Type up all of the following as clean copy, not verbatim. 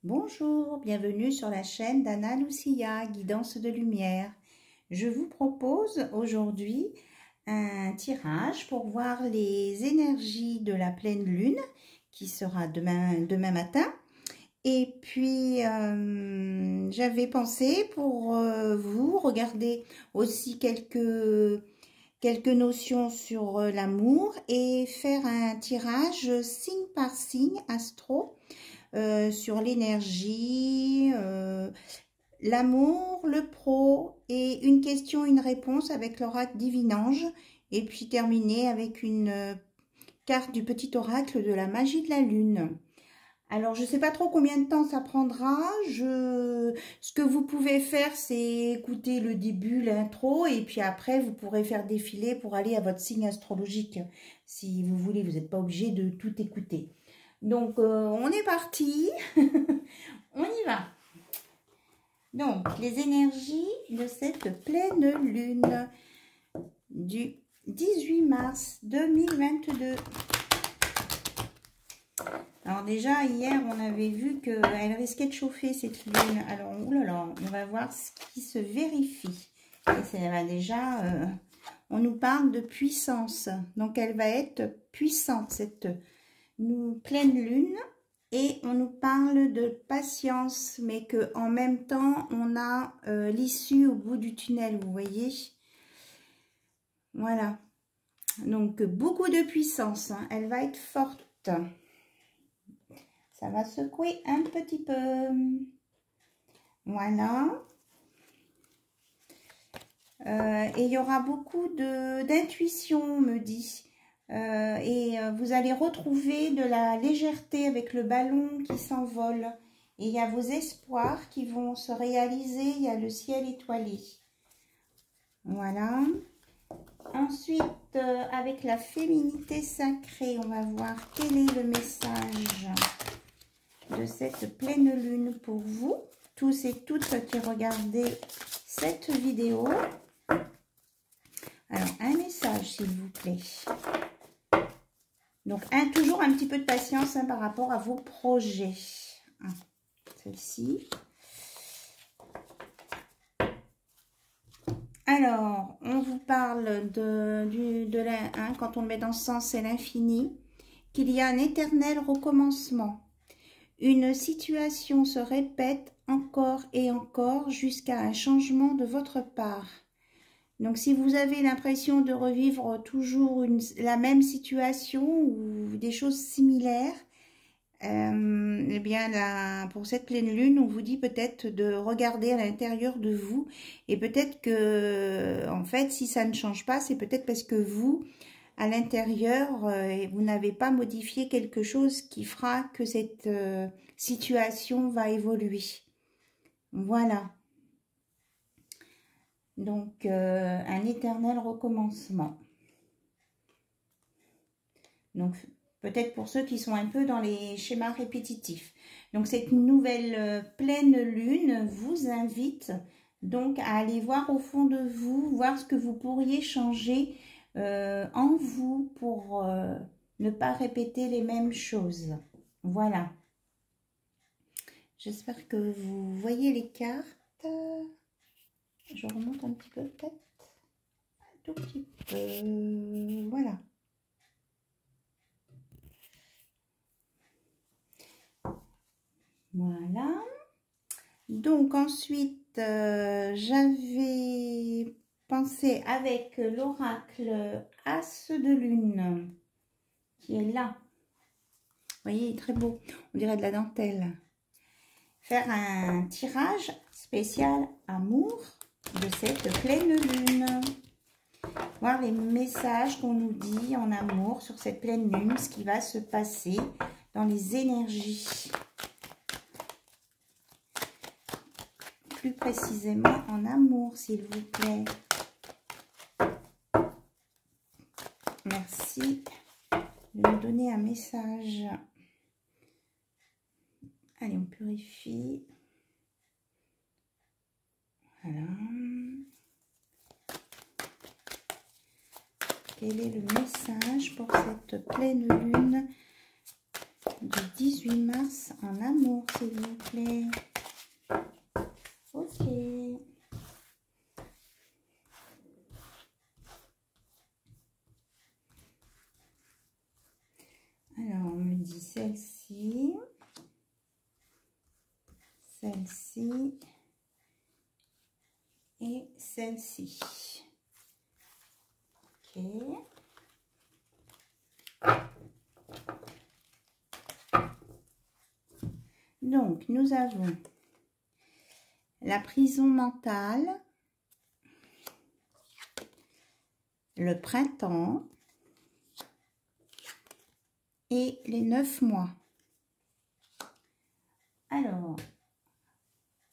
Bonjour, bienvenue sur la chaîne d'Anna Lucia, Guidance de Lumière. Je vous propose aujourd'hui un tirage pour voir les énergies de la pleine lune qui sera demain matin. Et puis, j'avais pensé pour vous regarder aussi quelques notions sur l'amour et faire un tirage signe par signe astro sur l'énergie, l'amour, le pro et une question, une réponse avec l'oracle Divinange et puis terminer avec une carte du petit oracle de la magie de la lune. Alors, je ne sais pas trop combien de temps ça prendra. Ce que vous pouvez faire, c'est écouter le début, l'intro, et puis après, vous pourrez faire défiler pour aller à votre signe astrologique. Si vous voulez, vous n'êtes pas obligé de tout écouter. Donc, on est parti. On y va. Donc, les énergies de cette pleine lune du 18 mars 2022. Alors déjà, hier, on avait vu qu'elle risquait de chauffer cette lune. Alors, oulala, on va voir ce qui se vérifie. Et ça va déjà, on nous parle de puissance. Donc, elle va être puissante, cette pleine lune. Et on nous parle de patience, mais qu'en même temps, on a l'issue au bout du tunnel, vous voyez. Voilà. Donc, beaucoup de puissance. Hein. Elle va être forte. Ça va secouer un petit peu. Voilà. Et il y aura beaucoup d'intuition, on me dit. Vous allez retrouver de la légèreté avec le ballon qui s'envole. Et il y a vos espoirs qui vont se réaliser. Il y a le ciel étoilé. Voilà. Ensuite, avec la féminité sacrée, on va voir quel est le message de cette pleine lune pour vous, tous et toutes qui regardez cette vidéo. Alors, un message, s'il vous plaît. Donc, toujours un petit peu de patience hein, par rapport à vos projets. Celle-ci. Alors, on vous parle quand on le met dans ce sens, c'est l'infini, qu'il y a un éternel recommencement. Une situation se répète encore et encore jusqu'à un changement de votre part. Donc, si vous avez l'impression de revivre toujours la même situation ou des choses similaires, eh bien, là, pour cette pleine lune, on vous dit peut-être de regarder à l'intérieur de vous. Et peut-être que, en fait, si ça ne change pas, c'est peut-être parce que vous, à l'intérieur, vous n'avez pas modifié quelque chose qui fera que cette situation va évoluer. Voilà. Donc, un éternel recommencement. Donc, peut-être pour ceux qui sont un peu dans les schémas répétitifs. Donc, cette nouvelle pleine lune vous invite donc à aller voir au fond de vous, voir ce que vous pourriez changer en vous pour ne pas répéter les mêmes choses. Voilà. J'espère que vous voyez les cartes. Je remonte un petit peu peut-être. Un tout petit peu. Voilà. Voilà. Donc ensuite, j'avais pensé avec l'oracle As de Lune, qui est là. Vous voyez, il est très beau. On dirait de la dentelle. Faire un tirage spécial amour de cette pleine lune. Voir les messages qu'on nous dit en amour sur cette pleine lune, ce qui va se passer dans les énergies. Plus précisément en amour, s'il vous plaît. Merci de nous donner un message. Allez, on purifie. Voilà. Quel est le message pour cette pleine lune du 18 mars en amour, s'il vous plaît. Ok. Alors, on me dit celle-ci, celle-ci et celle-ci. Ok. Donc, nous avons la prison mentale, le printemps et les 9 mois. Alors,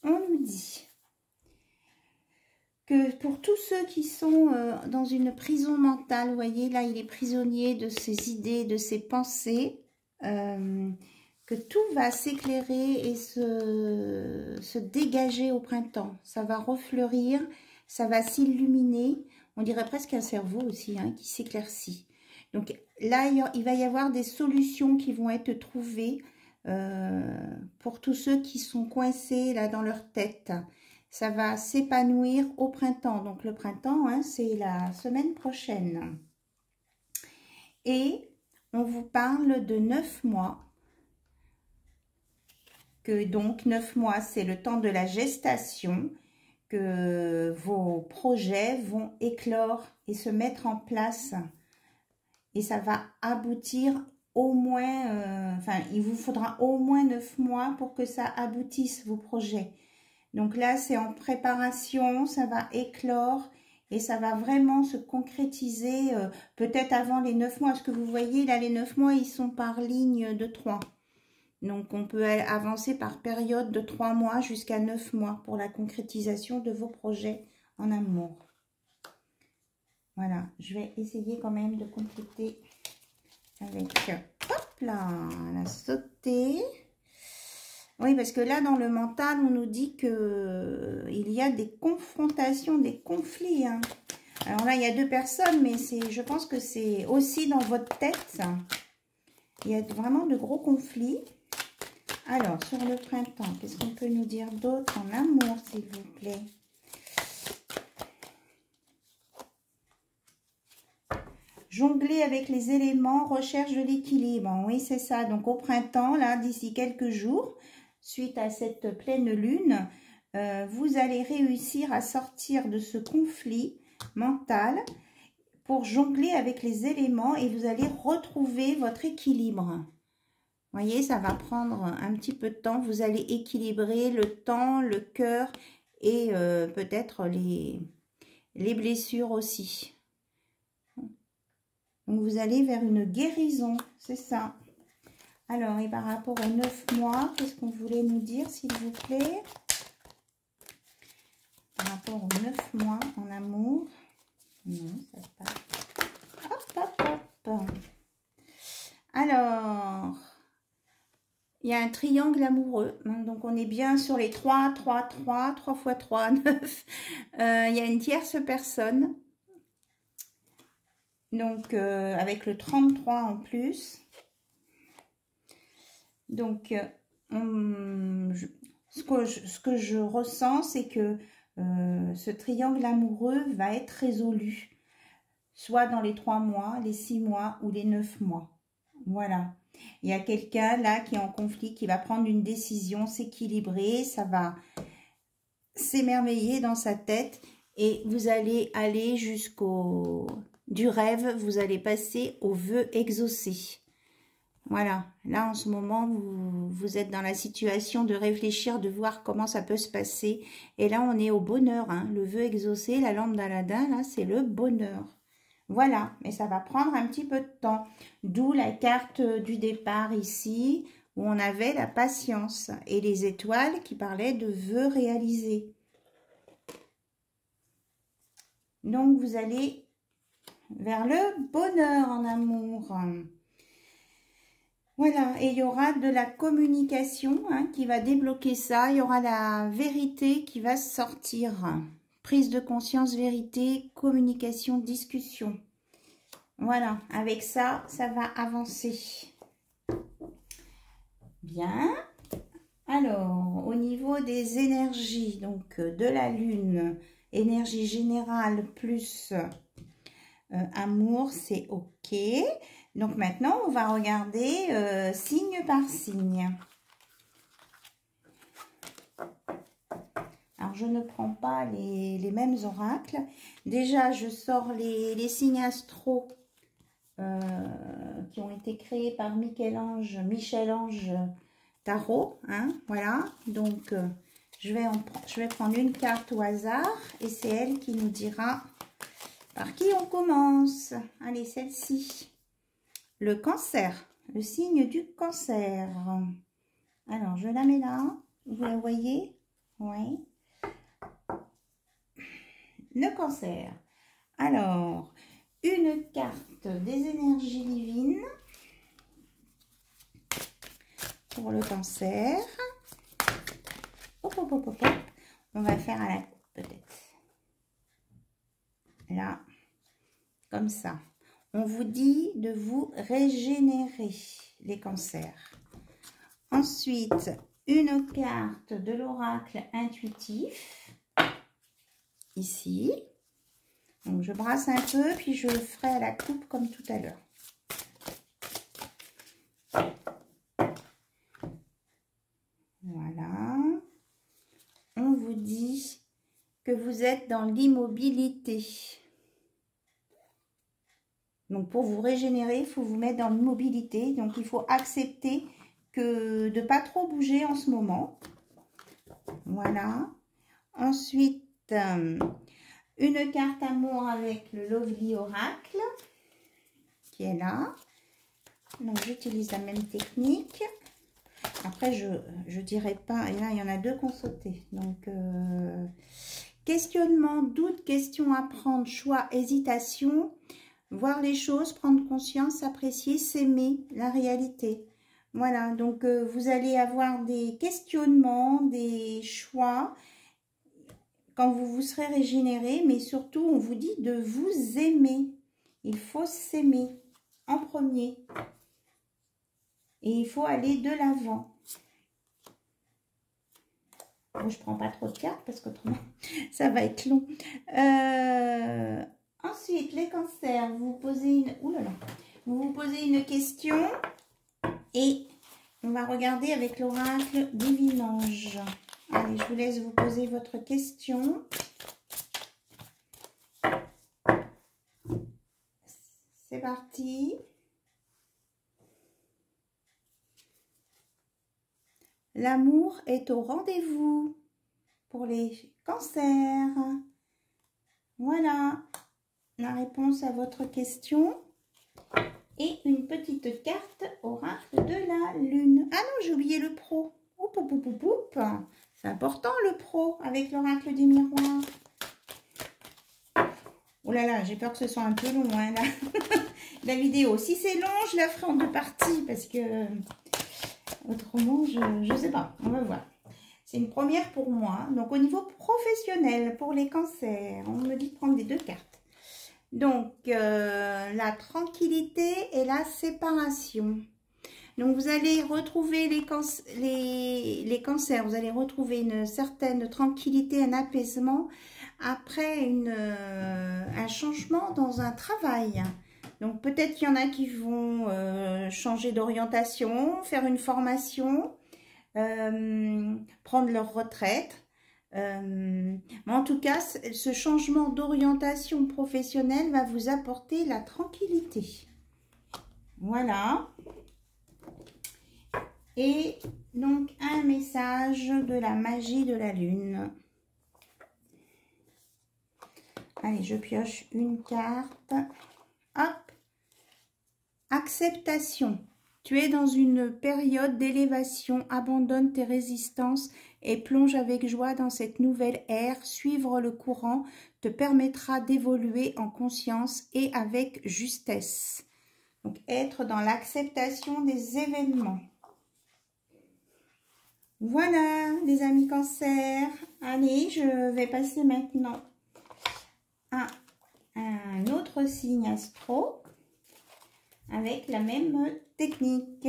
on nous dit que pour tous ceux qui sont dans une prison mentale, vous voyez, là, il est prisonnier de ses idées, de ses pensées, que tout va s'éclairer et se dégager au printemps. Ça va refleurir, ça va s'illuminer. On dirait presque un cerveau aussi, hein, qui s'éclaircit. Donc là, il va y avoir des solutions qui vont être trouvées pour tous ceux qui sont coincés là dans leur tête. Ça va s'épanouir au printemps. Donc le printemps, hein, c'est la semaine prochaine. Et on vous parle de 9 mois. Que donc 9 mois, c'est le temps de la gestation, que vos projets vont éclore et se mettre en place. Et ça va aboutir au moins, il vous faudra au moins 9 mois pour que ça aboutisse, vos projets. Donc là, c'est en préparation, ça va éclore et ça va vraiment se concrétiser peut-être avant les 9 mois. Parce que vous voyez, là, les 9 mois, ils sont par ligne de 3. Donc, on peut avancer par période de 3 mois jusqu'à 9 mois pour la concrétisation de vos projets en amour. Voilà, je vais essayer quand même de compléter avec, hop là, la sautée. Oui, parce que là, dans le mental, on nous dit que il y a des confrontations, des conflits. Hein. Alors là, il y a 2 personnes, mais je pense que c'est aussi dans votre tête. Il y a vraiment de gros conflits. Alors, sur le printemps, qu'est-ce qu'on peut nous dire d'autre en amour, s'il vous plaît? Jongler avec les éléments, recherche de l'équilibre. Oui, c'est ça. Donc, au printemps, là, d'ici quelques jours, suite à cette pleine lune, vous allez réussir à sortir de ce conflit mental pour jongler avec les éléments et vous allez retrouver votre équilibre. Vous voyez, ça va prendre un petit peu de temps. Vous allez équilibrer le temps, le cœur et peut-être les blessures aussi. Donc, vous allez vers une guérison, c'est ça. Alors, et par rapport aux 9 mois, qu'est-ce qu'on voulait nous dire, s'il vous plaît? Par rapport aux 9 mois en amour. Non, ça passe. Hop, hop, hop. Alors, il y a un triangle amoureux. Donc, on est bien sur les 3, 3, 3, 3 x 3, 9. Il y a une tierce personne. Donc, avec le 33 en plus. Donc, ce que je ressens, c'est que ce triangle amoureux va être résolu. Soit dans les 3 mois, les 6 mois ou les 9 mois. Voilà. Il y a quelqu'un là qui est en conflit, qui va prendre une décision, s'équilibrer. Ça va s'émerveiller dans sa tête. Et vous allez aller jusqu'au... Du rêve, vous allez passer au vœu exaucé. Voilà, là en ce moment, vous êtes dans la situation de réfléchir, de voir comment ça peut se passer. Et là, on est au bonheur. Hein. Le vœu exaucé, la lampe d'Aladin, là, c'est le bonheur. Voilà, mais ça va prendre un petit peu de temps. D'où la carte du départ ici, où on avait la patience. Et les étoiles qui parlaient de vœux réalisés. Donc, vous allez vers le bonheur en amour. Voilà, et il y aura de la communication hein, qui va débloquer ça. Il y aura la vérité qui va sortir. Prise de conscience, vérité, communication, discussion. Voilà, avec ça, ça va avancer. Bien. Alors, au niveau des énergies, donc de la Lune, énergie générale plus amour, c'est OK. Donc maintenant, on va regarder signe par signe. Alors, je ne prends pas les mêmes oracles. Déjà, je sors les signes astro qui ont été créés par Michel-Ange Tarot. Hein, voilà. Donc, je vais prendre une carte au hasard et c'est elle qui nous dira par qui on commence. Allez, celle-ci. Le cancer, le signe du cancer. Alors, je la mets là. Vous la voyez? Oui. Le cancer. Alors, une carte des énergies divines pour le cancer. Hop, hop, hop, hop, hop. On va faire à la coupe peut-être. Là, comme ça. On vous dit de vous régénérer, les cancers. Ensuite, une carte de l'oracle intuitif. Ici. Donc, je brasse un peu, puis je ferai à la coupe comme tout à l'heure. Voilà. On vous dit que vous êtes dans l'immobilité. Donc, pour vous régénérer, il faut vous mettre dans l'immobilité. Donc, il faut accepter de ne pas trop bouger en ce moment. Voilà. Ensuite, une carte amour avec le Lovely Oracle qui est là. Donc, j'utilise la même technique. Après, je dirais pas. Et là, il y en a deux qu'on sautait. Donc, questionnement, doute, question à prendre, choix, hésitation. Voir les choses, prendre conscience, apprécier, s'aimer, la réalité. Voilà, donc vous allez avoir des questionnements, des choix quand vous vous serez régénéré, mais surtout on vous dit de vous aimer. Il faut s'aimer en premier. Et il faut aller de l'avant. Bon, je ne prends pas trop de cartes parce qu'autrement ça va être long. Ensuite, les cancers, vous posez une... Ouh là là. Vous vous posez une question et on va regarder avec l'oracle Divin-Ange. Allez, je vous laisse vous poser votre question. C'est parti. L'amour est au rendez-vous pour les cancers. Voilà la réponse à votre question. Et une petite carte oracle de la lune. Ah non, j'ai oublié le pro. Oup, oup, oup, oup, oup. C'est important le pro avec l'oracle des miroirs. Oh là là, j'ai peur que ce soit un peu long, hein, la vidéo. Si c'est long, je la ferai en deux parties parce que autrement, je ne sais pas. On va voir. C'est une première pour moi. Donc, au niveau professionnel, pour les cancers, on me dit de prendre les deux cartes. Donc, la tranquillité et la séparation. Donc, vous allez retrouver les cancers, vous allez retrouver une certaine tranquillité, un apaisement après un changement dans un travail. Donc, peut-être qu'il y en a qui vont changer d'orientation, faire une formation, prendre leur retraite. Mais en tout cas, ce changement d'orientation professionnelle va vous apporter la tranquillité. Voilà. Et donc, un message de la magie de la lune. Allez, je pioche une carte. Hop. Acceptation. Tu es dans une période d'élévation. Abandonne tes résistances et plonge avec joie dans cette nouvelle ère. Suivre le courant te permettra d'évoluer en conscience et avec justesse. Donc, être dans l'acceptation des événements. Voilà, les amis cancer. Allez, je vais passer maintenant à un autre signe astro avec la même technique.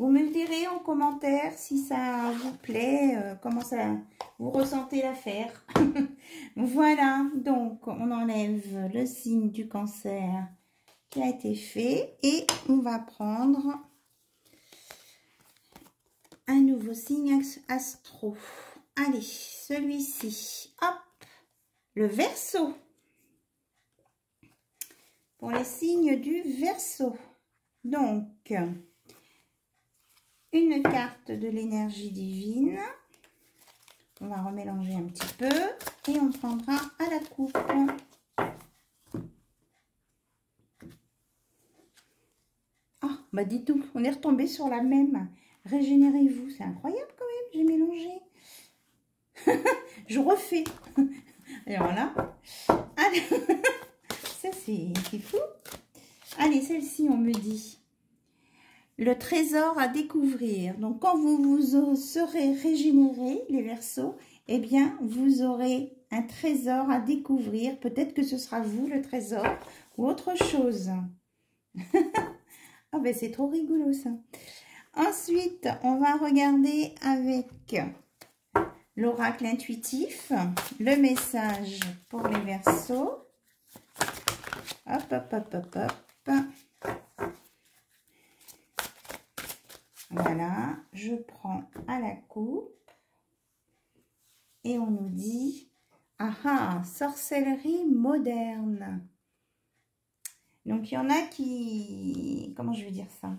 Vous me le direz en commentaire si ça vous plaît, comment ça vous ressentez l'affaire. Voilà, donc on enlève le signe du Cancer qui a été fait et on va prendre un nouveau signe astro. Allez, celui-ci, hop, le Verseau. Pour les signes du Verseau. Donc, une carte de l'énergie divine. On va remélanger un petit peu et on prendra à la coupe. Ah, bah dis tout, on est retombé sur la même. Régénérez-vous, c'est incroyable quand même, j'ai mélangé. Je refais. Alors là, allez. Ça c'est fou. Allez, celle-ci, on me dit. Le trésor à découvrir. Donc, quand vous serez régénérés, les Verseaux, eh bien, vous aurez un trésor à découvrir. Peut-être que ce sera vous, le trésor, ou autre chose. Ah ben, c'est trop rigolo, ça. Ensuite, on va regarder avec l'oracle intuitif, le message pour les Verseaux. Hop, hop, hop, hop, hop. Voilà, je prends à la coupe et on nous dit ah, sorcellerie moderne. Donc il y en a qui, comment je vais dire ça,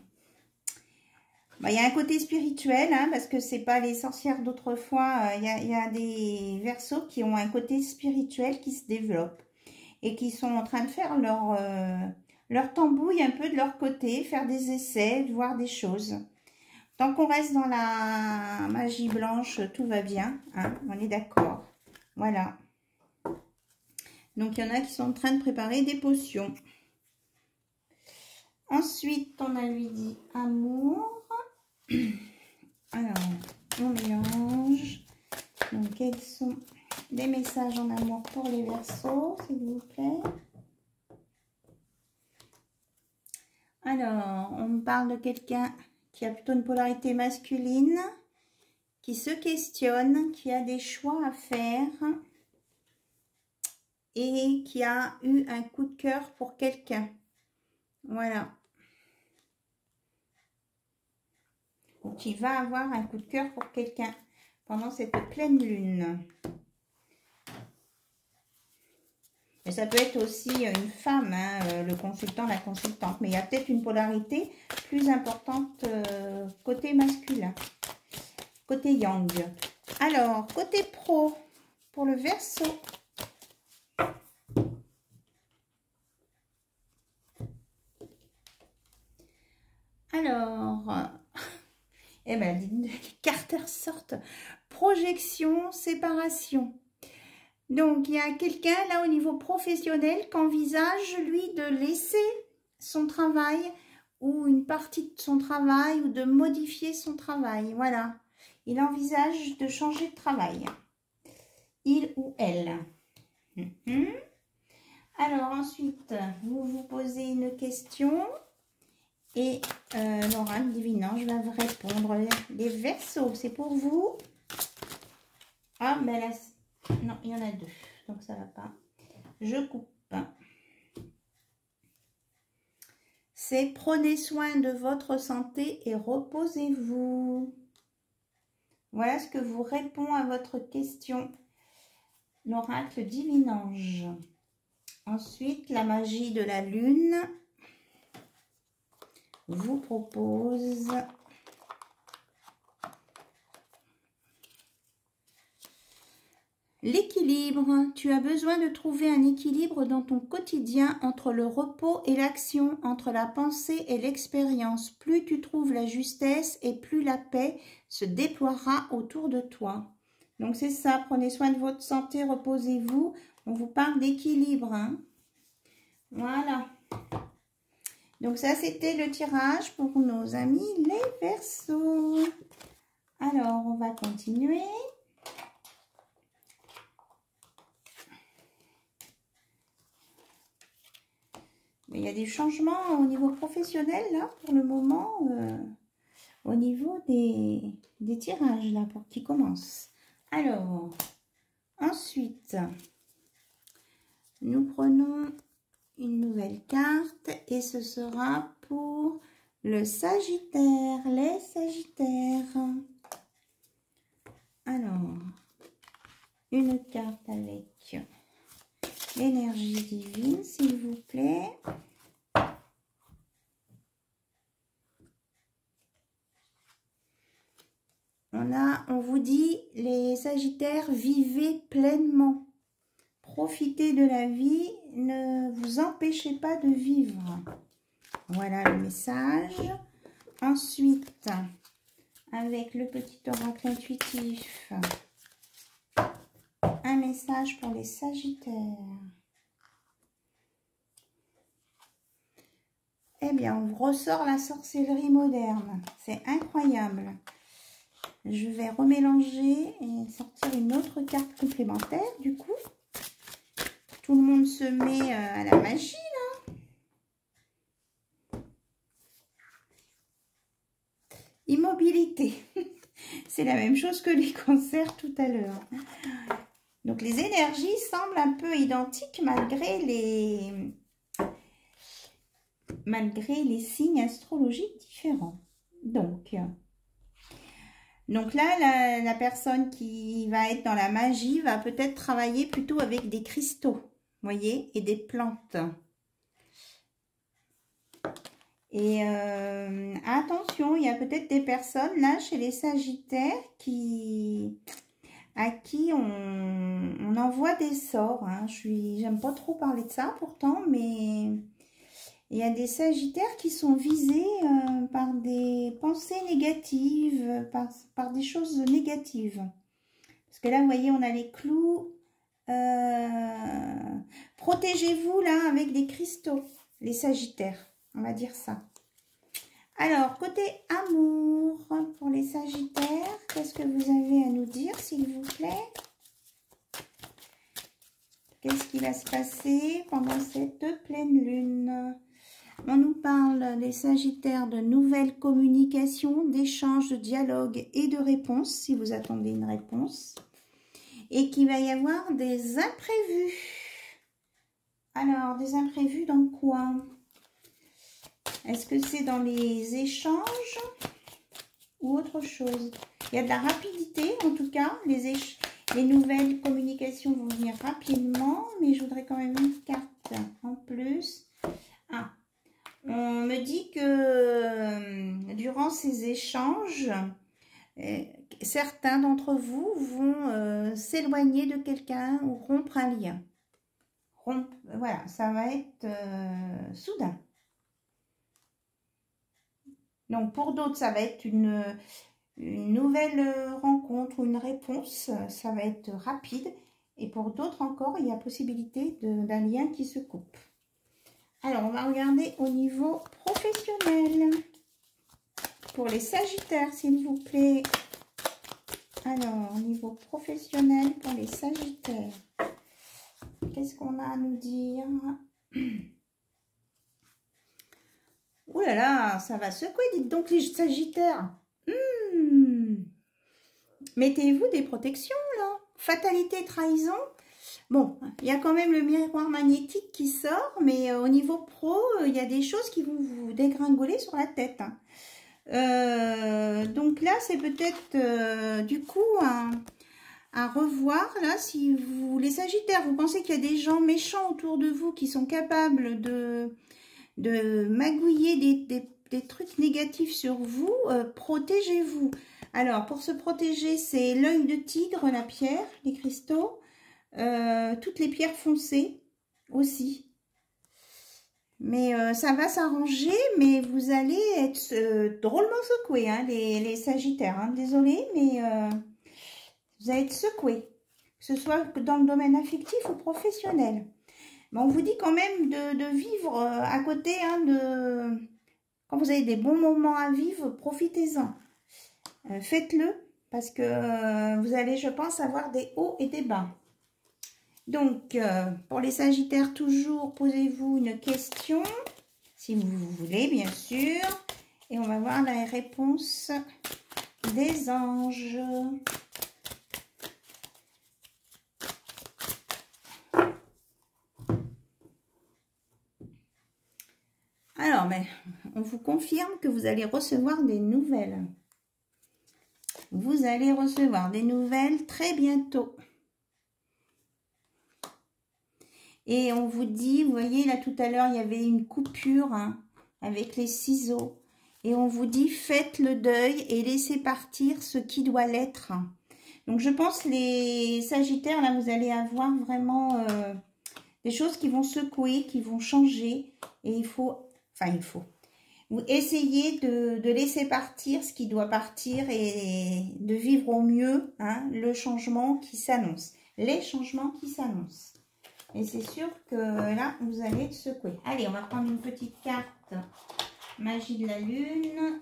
bah, il y a un côté spirituel, hein, parce que c'est pas les sorcières d'autrefois. Il y a des Verseaux qui ont un côté spirituel qui se développe et qui sont en train de faire leur tambouille un peu de leur côté, faire des essais, de voir des choses. Tant qu'on reste dans la magie blanche, tout va bien, hein, on est d'accord. Voilà. Donc, il y en a qui sont en train de préparer des potions. Ensuite, on a lui dit amour. Alors, on mélange. Donc, quels sont les messages en amour pour les Verseaux, s'il vous plaît? Alors, on me parle de quelqu'un qui a plutôt une polarité masculine, qui se questionne, qui a des choix à faire et qui a eu un coup de cœur pour quelqu'un. Voilà. Ou qui va avoir un coup de cœur pour quelqu'un pendant cette pleine lune. Et ça peut être aussi une femme, hein, le consultant, la consultante. Mais il y a peut-être une polarité plus importante côté masculin, côté yang. Alors, côté pro, pour le Verseau. Alors, eh ben, les cartes ressortent. Projection, séparation. Donc, il y a quelqu'un, là, au niveau professionnel, qui envisage, lui, de laisser son travail ou une partie de son travail ou de modifier son travail. Voilà. Il envisage de changer de travail. Il ou elle. Alors, ensuite, vous vous posez une question et l'oracle divinant, je vais vous répondre. Les Verseaux, c'est pour vous. Ah, mais là... Non, il y en a deux, donc ça va pas. Je coupe. C'est prenez soin de votre santé et reposez-vous. Voilà ce que vous répond à votre question, l'oracle divinange. Ensuite, la magie de la lune vous propose... L'équilibre. Tu as besoin de trouver un équilibre dans ton quotidien entre le repos et l'action, entre la pensée et l'expérience. Plus tu trouves la justesse et plus la paix se déploiera autour de toi. Donc c'est ça, prenez soin de votre santé, reposez-vous. On vous parle d'équilibre, hein. Voilà. Donc ça, c'était le tirage pour nos amis les Verseaux. Alors, on va continuer. Mais il y a des changements au niveau professionnel, là, pour le moment. au niveau des tirages, là, pour qu'ils commencent. Alors, ensuite, nous prenons une nouvelle carte et ce sera pour le Sagittaire, les Sagittaires. Alors, une carte avec l'énergie divine, s'il vous plaît. On vous dit, les Sagittaires, vivez pleinement. Profitez de la vie, ne vous empêchez pas de vivre. Voilà le message. Ensuite, avec le petit oracle intuitif, un message pour les Sagittaires. Eh bien, on ressort la sorcellerie moderne. C'est incroyable. Je vais remélanger et sortir une autre carte complémentaire, du coup. Tout le monde se met à la magie, là. Immobilité. C'est la même chose que les cancers tout à l'heure. Donc, les énergies semblent un peu identiques malgré les signes astrologiques différents. Donc là, la personne qui va être dans la magie va peut-être travailler plutôt avec des cristaux, voyez, et des plantes. Et attention, il y a peut-être des personnes là chez les Sagittaires à qui on envoie des sorts. Hein. J'aime pas trop parler de ça pourtant, mais il y a des Sagittaires qui sont visés par des pensées négatives, par des choses négatives. Parce que là, vous voyez, on a les clous. Protégez-vous là avec des cristaux, les Sagittaires. On va dire ça. Alors, côté amour, pour les Sagittaires, qu'est-ce que vous avez à nous dire, s'il vous plaît? Qu'est-ce qui va se passer pendant cette pleine lune? On nous parle des Sagittaires de nouvelles communications, d'échanges, de dialogues et de réponses, si vous attendez une réponse. Et qu'il va y avoir des imprévus. Alors, des imprévus dans quoi? Est-ce que c'est dans les échanges ou autre chose? Il y a de la rapidité, en tout cas. Les nouvelles communications vont venir rapidement, mais je voudrais quand même une carte en plus. Ah, on me dit que durant ces échanges, certains d'entre vous vont s'éloigner de quelqu'un ou rompre un lien. Voilà, ça va être soudain. Donc, pour d'autres, ça va être une nouvelle rencontre ou une réponse. Ça va être rapide. Et pour d'autres encore, il y a possibilité d'un lien qui se coupe. Alors, on va regarder au niveau professionnel. Pour les Sagittaires, s'il vous plaît. Alors, au niveau professionnel pour les Sagittaires. Qu'est-ce qu'on a à nous dire? Ouh là là, ça va secouer, dites donc les Sagittaires. Mettez-vous des protections, là. Fatalité, trahison. Bon, il y a quand même le miroir magnétique qui sort, mais au niveau pro, il y a des choses qui vont vous dégringoler sur la tête. Hein. Donc là, c'est peut-être du coup à revoir. Là, si vous, les Sagittaires, vous pensez qu'il y a des gens méchants autour de vous qui sont capables de magouiller des trucs négatifs sur vous, protégez-vous. Alors, pour se protéger, c'est l'œil de tigre, la pierre, les cristaux, toutes les pierres foncées aussi. Mais ça va s'arranger, mais vous allez être drôlement secoués, hein, les Sagittaires. Hein. Désolée, mais vous allez être secoués, que ce soit dans le domaine affectif ou professionnel. Mais on vous dit quand même de vivre à côté, hein, quand vous avez des bons moments à vivre, profitez-en. Faites-le, parce que vous allez, je pense, avoir des hauts et des bas. Donc, pour les Sagittaires, toujours, posez-vous une question, si vous voulez, bien sûr. Et on va voir la réponse des anges. Alors, mais on vous confirme que vous allez recevoir des nouvelles. Vous allez recevoir des nouvelles très bientôt. Et on vous dit, vous voyez là tout à l'heure, il y avait une coupure hein, avec les ciseaux. Et on vous dit, faites le deuil et laissez partir ce qui doit l'être. Donc je pense les Sagittaires, là vous allez avoir vraiment des choses qui vont secouer, qui vont changer. Et il faut, vous essayez de laisser partir ce qui doit partir et de vivre au mieux hein, le changement qui s'annonce. Les changements qui s'annoncent. Et c'est sûr que là, vous allez être secouer. Allez, on va prendre une petite carte. Magie de la Lune.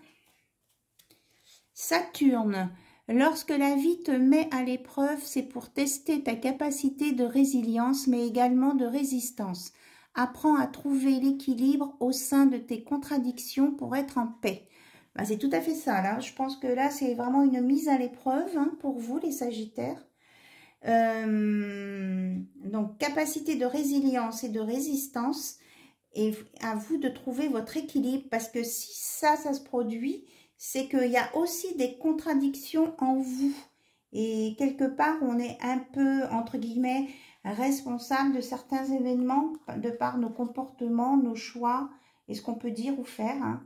Saturne. Lorsque la vie te met à l'épreuve, c'est pour tester ta capacité de résilience, mais également de résistance. Apprends à trouver l'équilibre au sein de tes contradictions pour être en paix. Ben, c'est tout à fait ça, là. Je pense que là, c'est vraiment une mise à l'épreuve hein, pour vous, les Sagittaires. Donc capacité de résilience et de résistance, et à vous de trouver votre équilibre, parce que si ça se produit, c'est qu'il y a aussi des contradictions en vous, et quelque part on est un peu entre guillemets responsable de certains événements de par nos comportements, nos choix et ce qu'on peut dire ou faire hein.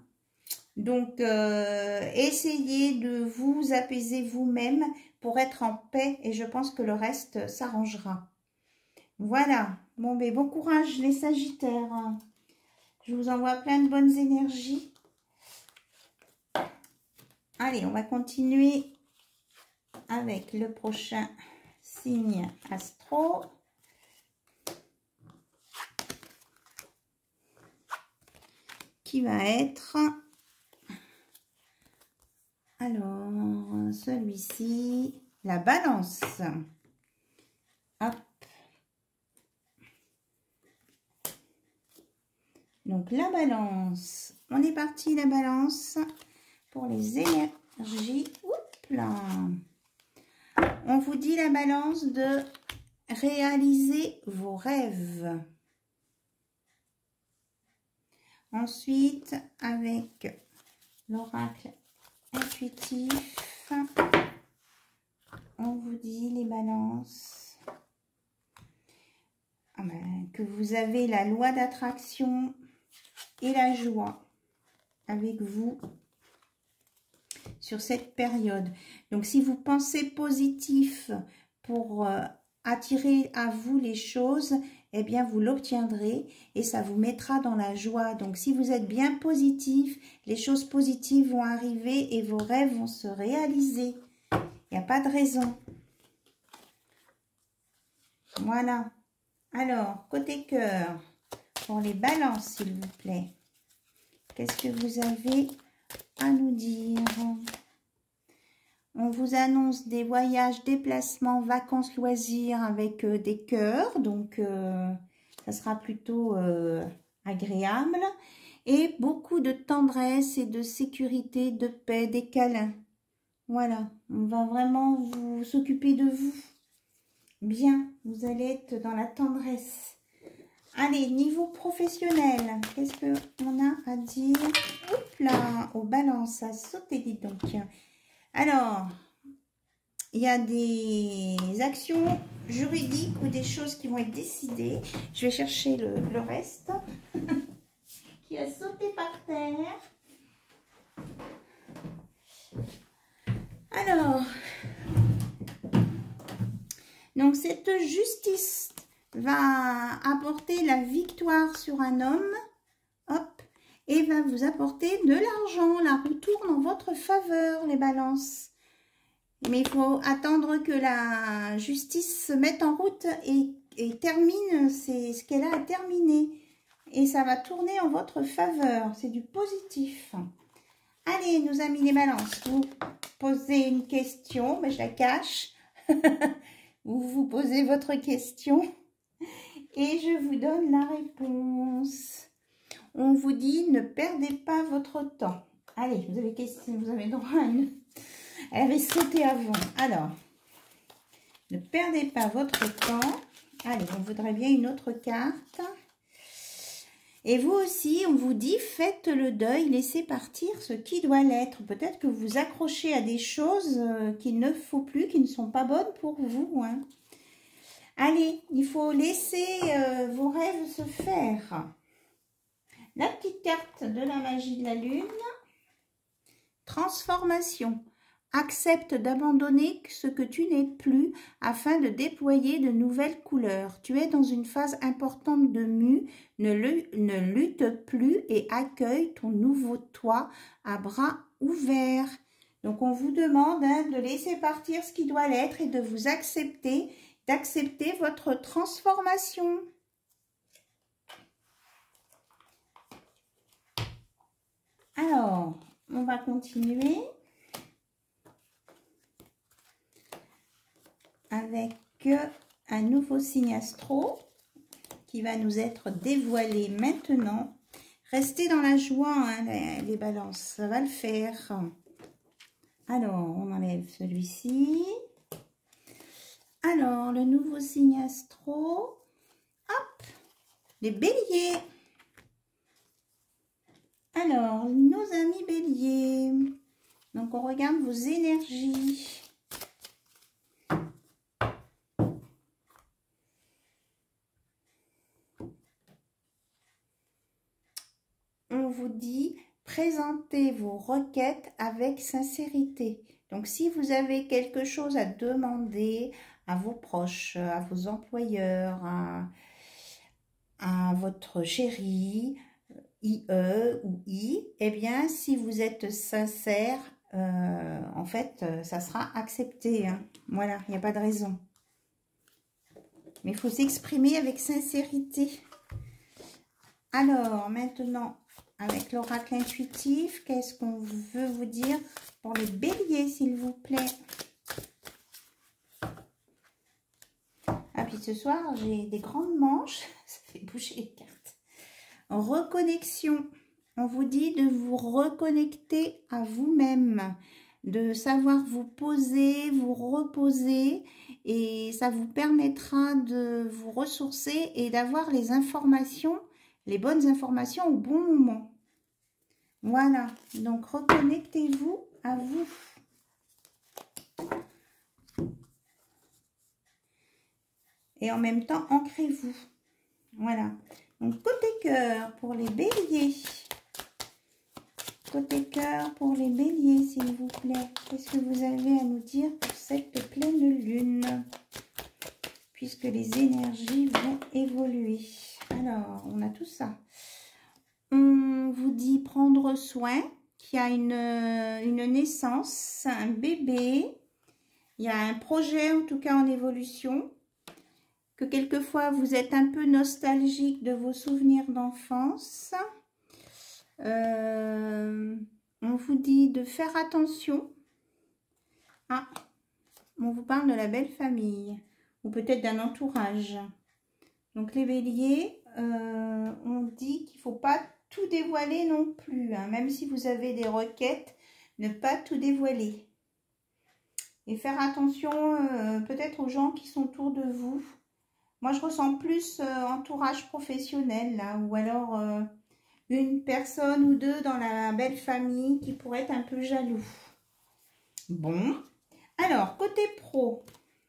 Donc essayez de vous apaiser vous-même pour être en paix et je pense que le reste s'arrangera. Voilà. Bon, mais bon courage les Sagittaires. Je vous envoie plein de bonnes énergies. Allez, on va continuer avec le prochain signe astro. Qui va être... Alors, celui-ci, la Balance. Hop. Donc, la Balance. On est parti, la Balance, pour les énergies. Oups là. On vous dit, la Balance, de réaliser vos rêves. Ensuite, avec l'oracle intuitif, on vous dit les balances que vous avez la loi d'attraction et la joie avec vous sur cette période. Donc si vous pensez positif pour attirer à vous les choses, eh bien vous l'obtiendrez et ça vous mettra dans la joie. Donc si vous êtes bien positif, les choses positives vont arriver et vos rêves vont se réaliser. Il n'y a pas de raison. Voilà. Alors, côté cœur, pour les balances, s'il vous plaît. Qu'est-ce que vous avez à nous dire? On vous annonce des voyages, déplacements, vacances, loisirs avec des cœurs. Donc, ça sera plutôt agréable. Et beaucoup de tendresse et de sécurité, de paix, des câlins. Voilà, on va vraiment vous s'occuper de vous. Bien, vous allez être dans la tendresse. Allez, niveau professionnel, qu'est-ce qu'on a à dire? Hop là, aux balances, ça a sauté, dites donc. Alors, il y a des actions juridiques ou des choses qui vont être décidées. Je vais chercher le reste qui a sauté par terre. Alors, donc cette justice va apporter la victoire sur un homme, hop, et va vous apporter de l'argent. La roue tourne en votre faveur, les balances. Mais il faut attendre que la justice se mette en route et termine ce qu'elle a à terminer. Et ça va tourner en votre faveur. C'est du positif. Allez, nos amis les balances, vous posez une question, mais je la cache. Vous vous posez votre question et je vous donne la réponse. On vous dit, ne perdez pas votre temps. Allez, vous avez droit à une... Elle avait sauté avant. Alors, ne perdez pas votre temps. Allez, on voudrait bien une autre carte. Et vous aussi, on vous dit, faites le deuil, laissez partir ce qui doit l'être. Peut-être que vous accrochez à des choses qu'il ne faut plus, qui ne sont pas bonnes pour vous. Hein. Allez, il faut laisser vos rêves se faire. La petite carte de la magie de la lune. Transformation. Accepte d'abandonner ce que tu n'es plus afin de déployer de nouvelles couleurs. Tu es dans une phase importante de mue. Ne lutte plus et accueille ton nouveau toi à bras ouverts. Donc, on vous demande hein, de laisser partir ce qui doit l'être et de vous accepter, d'accepter votre transformation. Alors, on va continuer avec un nouveau signe astro qui va nous être dévoilé maintenant. Restez dans la joie, hein, les balances, ça va le faire. Alors, on enlève celui-ci. Alors, le nouveau signe astro, hop, les béliers. Alors, nos amis béliers, donc on regarde vos énergies. On vous dit, présentez vos requêtes avec sincérité. Donc, si vous avez quelque chose à demander à vos proches, à vos employeurs, à votre chéri, IE ou I, eh bien, si vous êtes sincère, en fait, ça sera accepté. Hein. Voilà, il n'y a pas de raison. Mais il faut s'exprimer avec sincérité. Alors, maintenant, avec l'oracle intuitif, qu'est-ce qu'on veut vous dire pour les béliers, s'il vous plaît? Ah, puis ce soir, j'ai des grandes manches. Ça fait bouger les cartes. Reconnexion. On vous dit de vous reconnecter à vous-même, de savoir vous poser, vous reposer, et ça vous permettra de vous ressourcer et d'avoir les informations, les bonnes informations au bon moment. Voilà, donc reconnectez-vous à vous. Et en même temps, ancrez-vous. Voilà. Donc, côté cœur pour les béliers. Côté cœur pour les béliers, s'il vous plaît. Qu'est-ce que vous avez à nous dire pour cette pleine lune? Puisque les énergies vont évoluer. Alors, on a tout ça. On vous dit prendre soin, qu'il y a une naissance, un bébé. Il y a un projet, en tout cas en évolution. Que quelquefois vous êtes un peu nostalgique de vos souvenirs d'enfance. On vous dit de faire attention. Ah, on vous parle de la belle famille ou peut-être d'un entourage. Donc les béliers, on dit qu'il ne faut pas tout dévoiler non plus. Hein, même si vous avez des requêtes, ne pas tout dévoiler. Et faire attention peut-être aux gens qui sont autour de vous. Moi, je ressens plus entourage professionnel, là, ou alors une personne ou deux dans la belle famille qui pourrait être un peu jaloux. Bon. Alors, côté pro,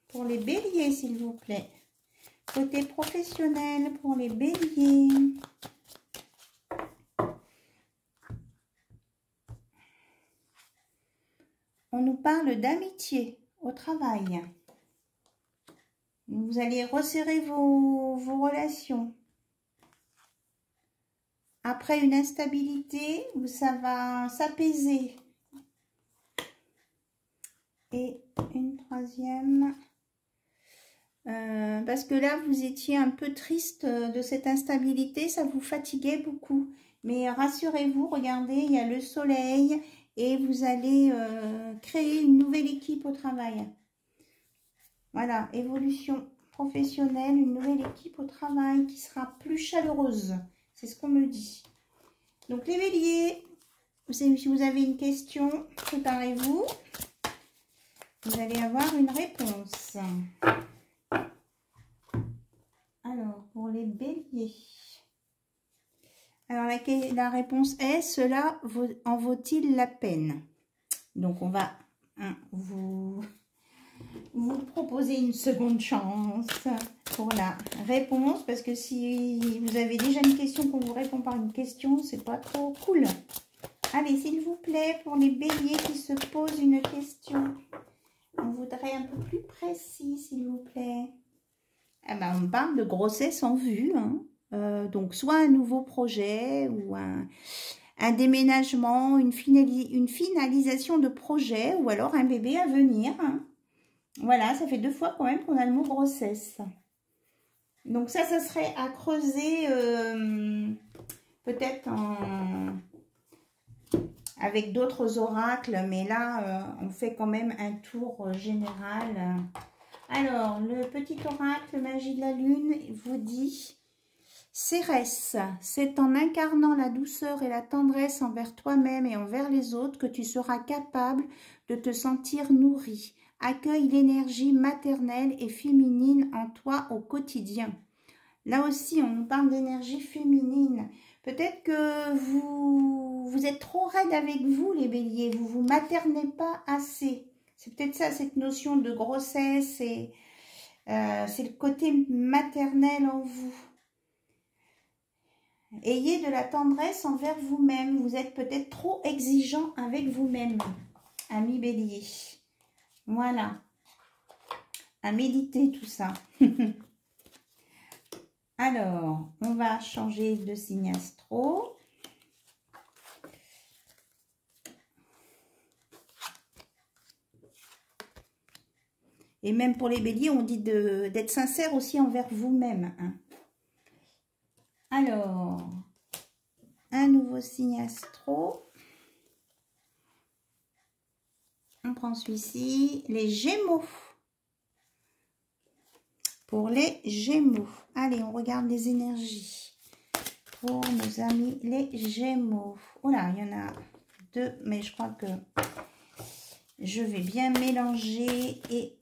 pour les béliers, s'il vous plaît. Côté professionnel, pour les béliers. On nous parle d'amitié au travail. Vous allez resserrer vos relations. Après une instabilité, ça va s'apaiser. Et une troisième. Parce que là, vous étiez un peu triste de cette instabilité. Ça vous fatiguait beaucoup. Mais rassurez-vous, regardez, il y a le soleil. Et vous allez créer une nouvelle équipe au travail. Voilà, évolution professionnelle, une nouvelle équipe au travail qui sera plus chaleureuse. C'est ce qu'on me dit. Donc les béliers, Si vous avez une question, préparez-vous. Vous allez avoir une réponse. Alors, pour les béliers. Alors, la réponse est, cela en vaut-il la peine? Donc, on va vous proposer une seconde chance pour la réponse. Parce que si vous avez déjà une question, qu'on vous répond par une question, c'est pas trop cool. Allez, s'il vous plaît, pour les béliers qui se posent une question, on voudrait un peu plus précis, s'il vous plaît. Eh ben, on parle de grossesse en vue, hein. Donc, soit un nouveau projet ou un déménagement, une finalisation de projet ou alors un bébé à venir, hein. Voilà, ça fait 2 fois quand même qu'on a le mot grossesse. Donc ça serait à creuser peut-être avec d'autres oracles, mais là, on fait quand même un tour général. Alors, le petit oracle Magie de la Lune vous dit: Cérès, c'est en incarnant la douceur et la tendresse envers toi-même et envers les autres que tu seras capable de te sentir nourri. Accueille l'énergie maternelle et féminine en toi au quotidien. Là aussi, on nous parle d'énergie féminine. Peut-être que vous êtes trop raide avec vous, les béliers. Vous ne vous maternez pas assez. C'est peut-être ça, cette notion de grossesse. Et c'est le côté maternel en vous. Ayez de la tendresse envers vous-même. Vous êtes peut-être trop exigeant avec vous-même, ami bélier. Voilà. À méditer tout ça. Alors, on va changer de signe astro. Et même pour les béliers, on dit d'être sincère aussi envers vous-même, hein. Alors, un nouveau signe astro. On prend celui-ci, les Gémeaux. Pour les Gémeaux. Allez, on regarde les énergies. Pour nos amis les Gémeaux. Oh là, il y en a 2, mais je crois que je vais bien mélanger et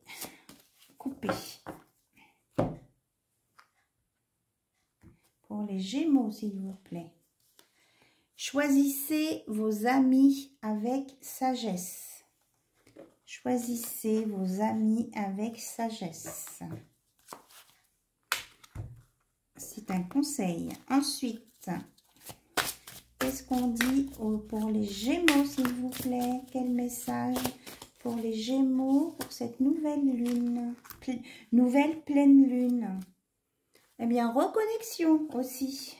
couper. Pour les Gémeaux, s'il vous plaît. Choisissez vos amis avec sagesse. Choisissez vos amis avec sagesse. C'est un conseil. Ensuite, qu'est-ce qu'on dit pour les Gémeaux, s'il vous plaît? Quel message pour les Gémeaux pour cette nouvelle lune, nouvelle pleine lune? Eh bien, reconnexion aussi.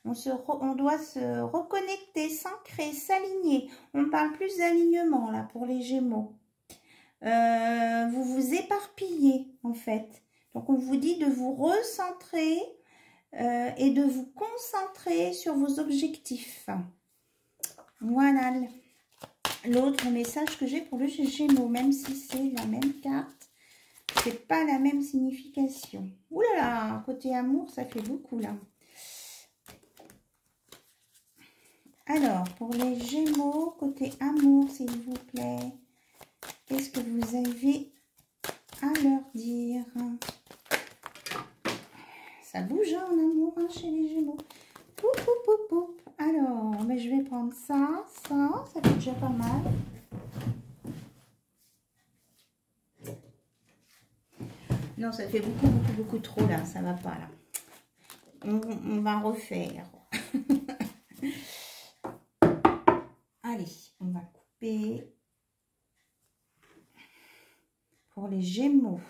On doit se reconnecter, s'ancrer, s'aligner. On parle plus d'alignement là pour les Gémeaux. Vous vous éparpillez en fait. Donc, on vous dit de vous recentrer et de vous concentrer sur vos objectifs. Voilà l'autre message que j'ai pour le Gémeaux, même si c'est la même carte, c'est pas la même signification. Ouh là là, côté amour, ça fait beaucoup là. Alors, pour les Gémeaux, côté amour, s'il vous plaît, qu'est-ce que vous avez à leur dire? Ça bouge hein, en amour hein, chez les Gémeaux. Poup, poup, poup, poup. Alors, ben, je vais prendre ça fait déjà pas mal. Non, ça fait beaucoup trop là, ça va pas là. On va refaire. Allez, on va couper. Pour les Gémeaux.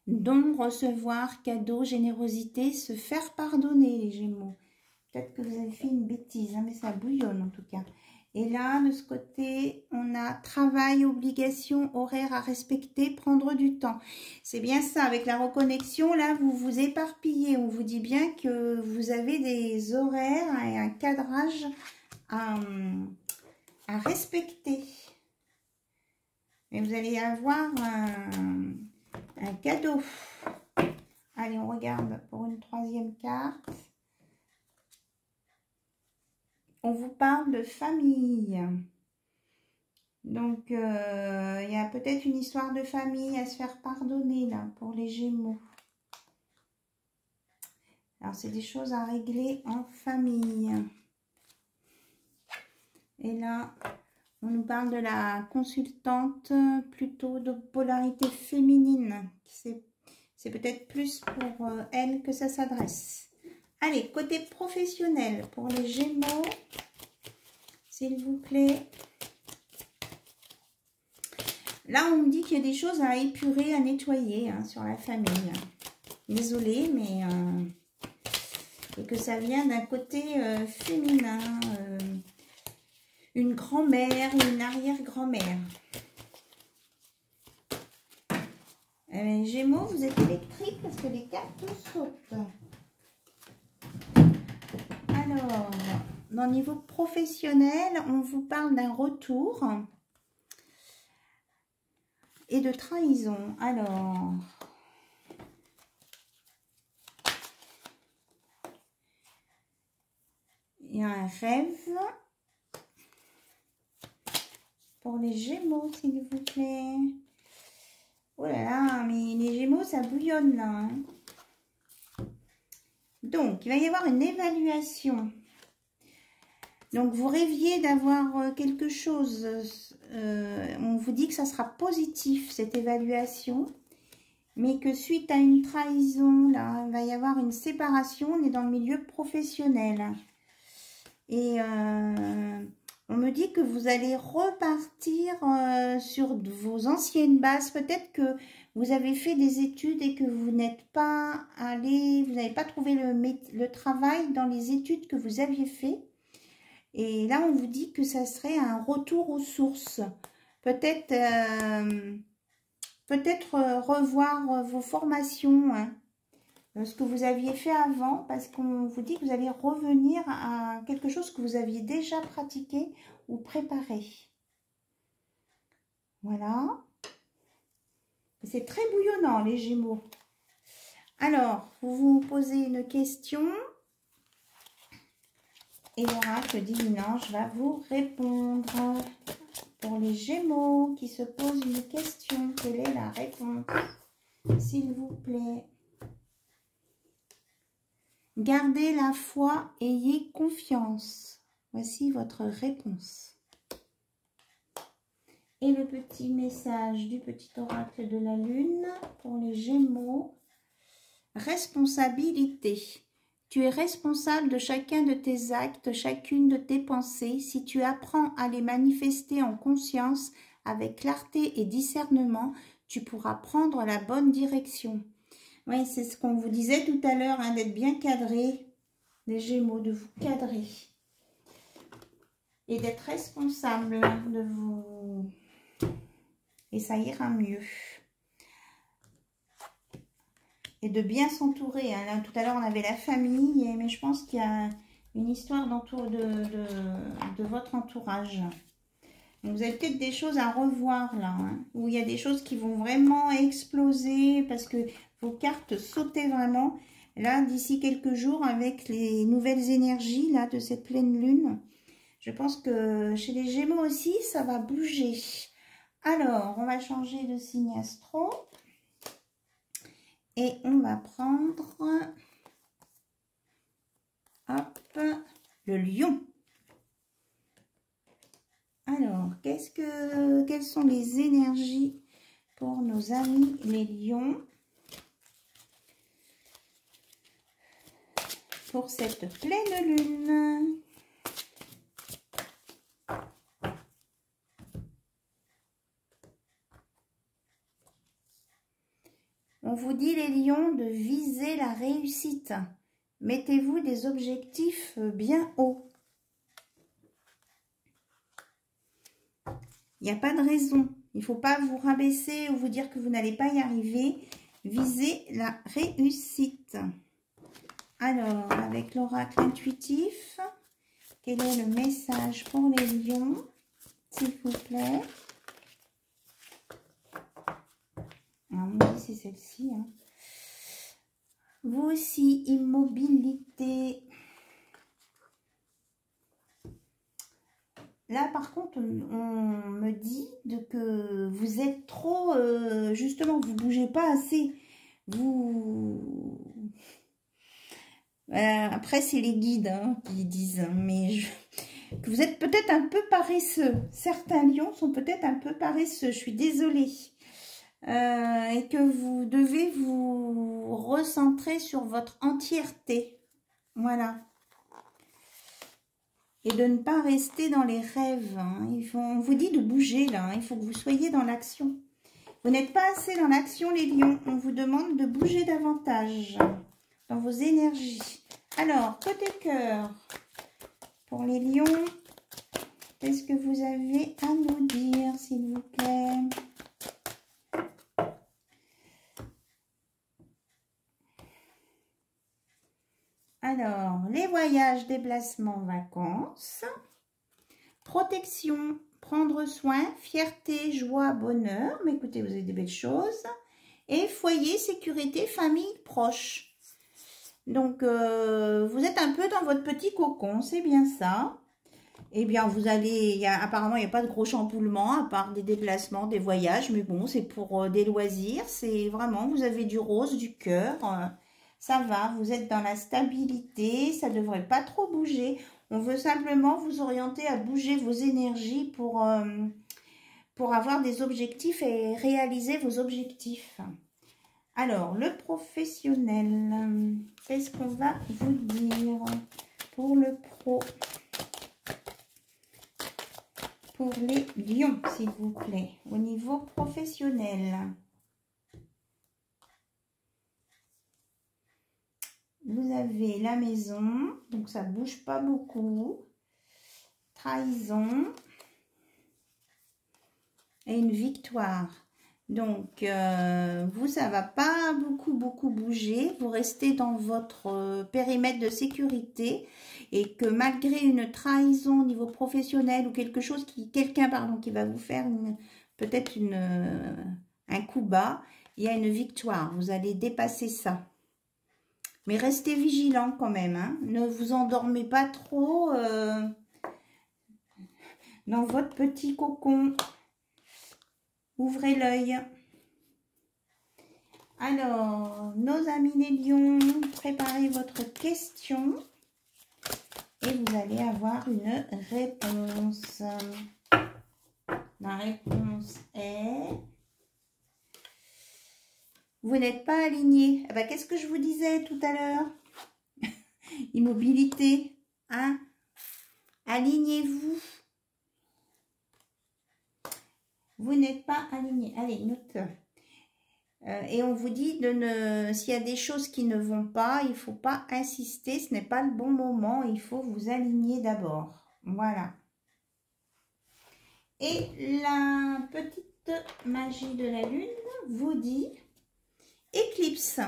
Don, recevoir, cadeau, générosité, se faire pardonner les Gémeaux. Peut-être que vous avez fait une bêtise, hein, mais ça bouillonne en tout cas. Et là, de ce côté, on a travail, obligation, horaire à respecter, prendre du temps. C'est bien ça, avec la reconnexion, là, vous vous éparpillez. On vous dit bien que vous avez des horaires et un cadrage à respecter. Et vous allez avoir un cadeau. Allez, on regarde pour une troisième carte. on vous parle de famille. Donc, il y a peut-être une histoire de famille à se faire pardonner, là, pour les Gémeaux. Alors, c'est des choses à régler en famille. Et là, on nous parle de la consultante, plutôt de polarité féminine. C'est peut-être plus pour elle que ça s'adresse. Allez, côté professionnel, pour les Gémeaux, s'il vous plaît. Là, on me dit qu'il y a des choses à épurer, à nettoyer hein, sur la famille. Désolée, mais... et que ça vient d'un côté féminin. Une grand-mère ou une arrière-grand-mère. Les Gémeaux, vous êtes électrique parce que les cartes sautent. Alors, dans le niveau professionnel, on vous parle d'un retour et de trahison. Alors, il y a un rêve pour les Gémeaux, s'il vous plaît. Oh là là, mais les Gémeaux, ça bouillonne là. Hein. Donc, il va y avoir une évaluation. Donc, vous rêviez d'avoir quelque chose. On vous dit que ça sera positif, cette évaluation. Mais que suite à une trahison, là, il va y avoir une séparation. On est dans le milieu professionnel. Et on me dit que vous allez repartir sur vos anciennes bases. Peut-être que vous avez fait des études et que vous n'êtes pas allé, vous n'avez pas trouvé le travail dans les études que vous aviez fait. Et là, on vous dit que ça serait un retour aux sources. Peut-être revoir vos formations, hein, ce que vous aviez fait avant, parce qu'on vous dit que vous allez revenir à quelque chose que vous aviez déjà pratiqué ou préparé. Voilà. C'est très bouillonnant, les Gémeaux. Alors, vous vous posez une question et l'oracle divin-ange va vous répondre. Pour les Gémeaux qui se posent une question, quelle est la réponse, s'il vous plaît? Gardez la foi, ayez confiance. Voici votre réponse. Et le petit message du petit oracle de la lune pour les Gémeaux. Responsabilité. Tu es responsable de chacun de tes actes, chacune de tes pensées. Si tu apprends à les manifester en conscience, avec clarté et discernement, tu pourras prendre la bonne direction. Oui, c'est ce qu'on vous disait tout à l'heure, hein, d'être bien cadré, les Gémeaux, de vous cadrer. Et d'être responsable de vous... Et ça ira mieux. Et de bien s'entourer. Hein. Là, tout à l'heure, on avait la famille, mais je pense qu'il y a une histoire de votre entourage. Donc, vous avez peut-être des choses à revoir là, hein, où il y a des choses qui vont vraiment exploser parce que vos cartes sautaient vraiment. Là, d'ici quelques jours, avec les nouvelles énergies là de cette pleine lune, je pense que chez les Gémeaux aussi, ça va bouger. Alors, on va changer de signe astro. Et on va prendre, hop, le lion. Alors, quelles sont les énergies pour nos amis les lions pour cette pleine lune? On vous dit les lions de viser la réussite. Mettez-vous des objectifs bien hauts. Il n'y a pas de raison. Il ne faut pas vous rabaisser ou vous dire que vous n'allez pas y arriver. Visez la réussite. Alors, avec l'oracle intuitif, quel est le message pour les lions, s'il vous plaît? Oui, c'est celle-ci. Hein. Vous aussi, immobilité. là, par contre, on me dit que vous êtes trop... justement, vous ne bougez pas assez. Après, c'est les guides qui disent, mais que vous êtes peut-être un peu paresseux. Certains lions sont peut-être un peu paresseux, je suis désolée. Et que vous devez vous recentrer sur votre entièreté. Voilà. Et de ne pas rester dans les rêves. On vous dit de bouger là, il faut que vous soyez dans l'action. Vous n'êtes pas assez dans l'action les lions, on vous demande de bouger davantage dans vos énergies. Alors, côté cœur, pour les lions, qu'est-ce que vous avez à nous dire s'il vous plaît ? Alors, les voyages, déplacements, vacances, protection, prendre soin, fierté, joie, bonheur. Mais écoutez, vous avez des belles choses. Et foyer, sécurité, famille, proche. Donc, vous êtes un peu dans votre petit cocon, c'est bien ça. Eh bien, vous allez, apparemment, il n'y a pas de gros chamboulements, à part des déplacements, des voyages. Mais bon, c'est pour des loisirs. C'est vraiment, vous avez du rose, du cœur. Ça va, vous êtes dans la stabilité, ça ne devrait pas trop bouger. On veut simplement vous orienter à bouger vos énergies pour avoir des objectifs et réaliser vos objectifs. Alors, le professionnel, qu'est-ce qu'on va vous dire pour le pro? Pour les lions, s'il vous plaît, au niveau professionnel. Vous avez la maison, donc ça ne bouge pas beaucoup. Trahison. Et une victoire. Donc, vous, ça ne va pas beaucoup bouger. Vous restez dans votre périmètre de sécurité. Et que malgré une trahison au niveau professionnel ou quelque chose quelqu'un qui va vous faire peut-être un coup bas, il y a une victoire. Vous allez dépasser ça. Mais restez vigilant quand même, hein. Ne vous endormez pas trop dans votre petit cocon. Ouvrez l'œil. Alors, nos amis les lions, préparez votre question et vous allez avoir une réponse. La réponse est... Vous n'êtes pas aligné. Eh ben, qu'est-ce que je vous disais tout à l'heure? Immobilité, hein? Alignez-vous. Vous n'êtes pas aligné. Allez, note. Et on vous dit s'il y a des choses qui ne vont pas, il ne faut pas insister. Ce n'est pas le bon moment. Il faut vous aligner d'abord. Voilà. Et la petite magie de la lune vous dit... Éclipse.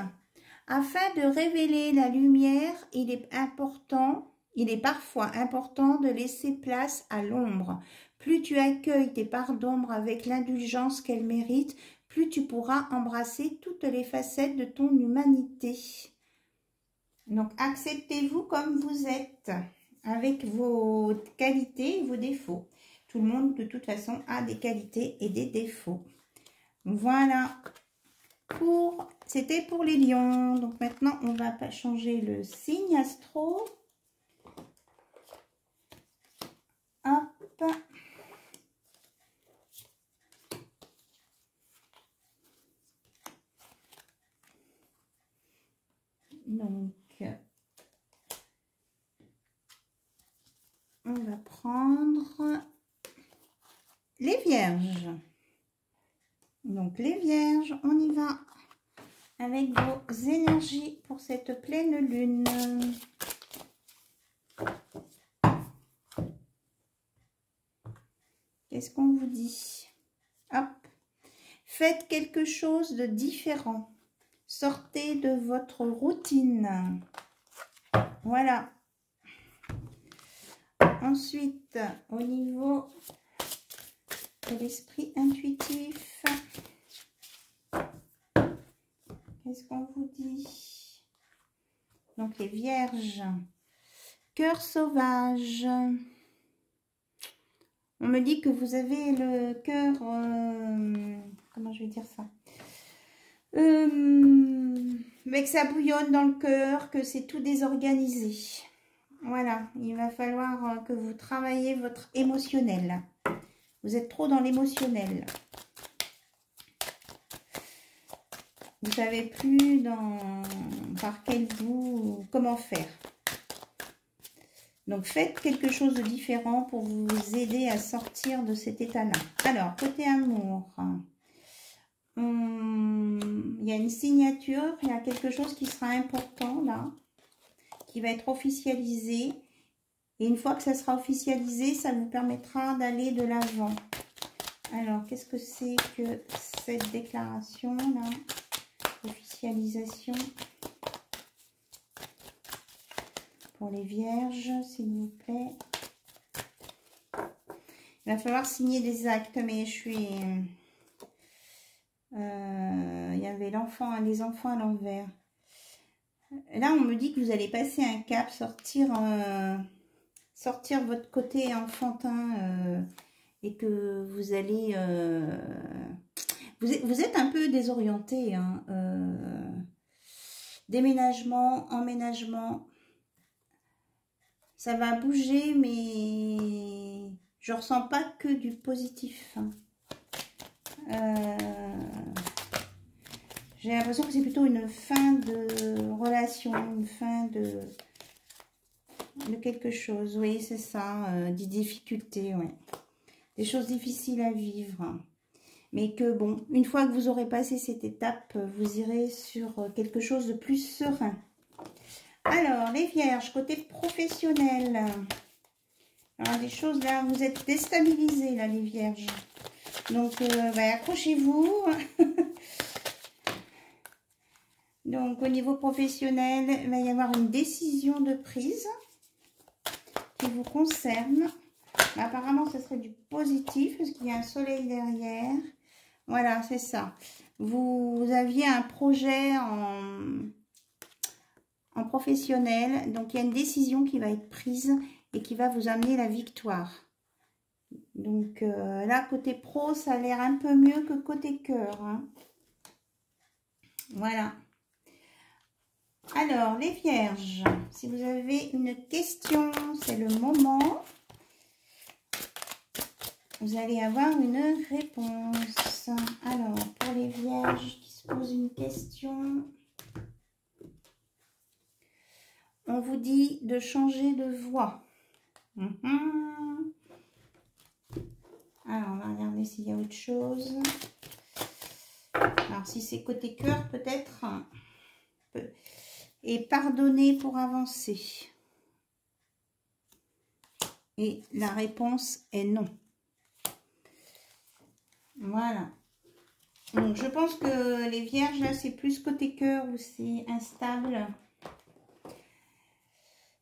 Afin de révéler la lumière, il est parfois important de laisser place à l'ombre. Plus tu accueilles tes parts d'ombre avec l'indulgence qu'elles méritent, plus tu pourras embrasser toutes les facettes de ton humanité. Donc, acceptez-vous comme vous êtes, avec vos qualités et vos défauts. Tout le monde, de toute façon, a des qualités et des défauts. Voilà. C'était pour les lions. Donc maintenant, on va pas changer le signe astro. Hop. Donc, on va prendre les vierges. Donc, les vierges, on y va avec vos énergies pour cette pleine lune. Qu'est-ce qu'on vous dit? Hop. Faites quelque chose de différent. Sortez de votre routine. Voilà. Ensuite, au niveau de l'esprit intuitif, qu'est-ce qu'on vous dit? Donc, les vierges. Cœur sauvage. On me dit que vous avez le cœur... comment je vais dire ça, mais que ça bouillonne dans le cœur, que c'est tout désorganisé. Voilà, il va falloir que vous travaillez votre émotionnel. Vous êtes trop dans l'émotionnel. Vous savez plus par quel bout, comment faire. Donc, faites quelque chose de différent pour vous aider à sortir de cet état-là. Alors, côté amour, il y a une signature, il y a quelque chose qui sera important là, qui va être officialisé. Et une fois que ça sera officialisé, ça vous permettra d'aller de l'avant. Alors, qu'est-ce que c'est que cette déclaration-là? Officialisation. Pour les vierges, s'il vous plaît. Il va falloir signer des actes, mais je suis... il y avait les enfants à l'envers. Là, on me dit que vous allez passer un cap, sortir votre côté enfantin et que vous allez... vous êtes un peu désorienté. Hein, déménagement, emménagement. Ça va bouger, mais je ressens pas que du positif. J'ai l'impression que c'est plutôt une fin de relation, une fin de quelque chose. Oui, c'est ça, des difficultés, ouais. Des choses difficiles à vivre. Mais que bon, une fois que vous aurez passé cette étape, vous irez sur quelque chose de plus serein. Alors, les vierges, côté professionnel. Alors, des choses là, vous êtes déstabilisés là, les vierges. Donc, accrochez-vous. Donc, au niveau professionnel, il va y avoir une décision de prise qui vous concerne. Mais apparemment, ce serait du positif parce qu'il y a un soleil derrière. Voilà, c'est ça. Vous aviez un projet en professionnel. Donc, il y a une décision qui va être prise et qui va vous amener la victoire. Donc, là, côté pro, ça a l'air un peu mieux que côté cœur. Hein. Voilà. Alors, les vierges, si vous avez une question, c'est le moment. Vous allez avoir une réponse. Alors, pour les vierges qui se posent une question, on vous dit de changer de voix. Alors, on va regarder s'il y a autre chose. Alors, si c'est côté cœur, peut-être. Et pardonner pour avancer. Et la réponse est non. Voilà. Donc, je pense que les vierges, là, c'est plus côté cœur où c'est instable.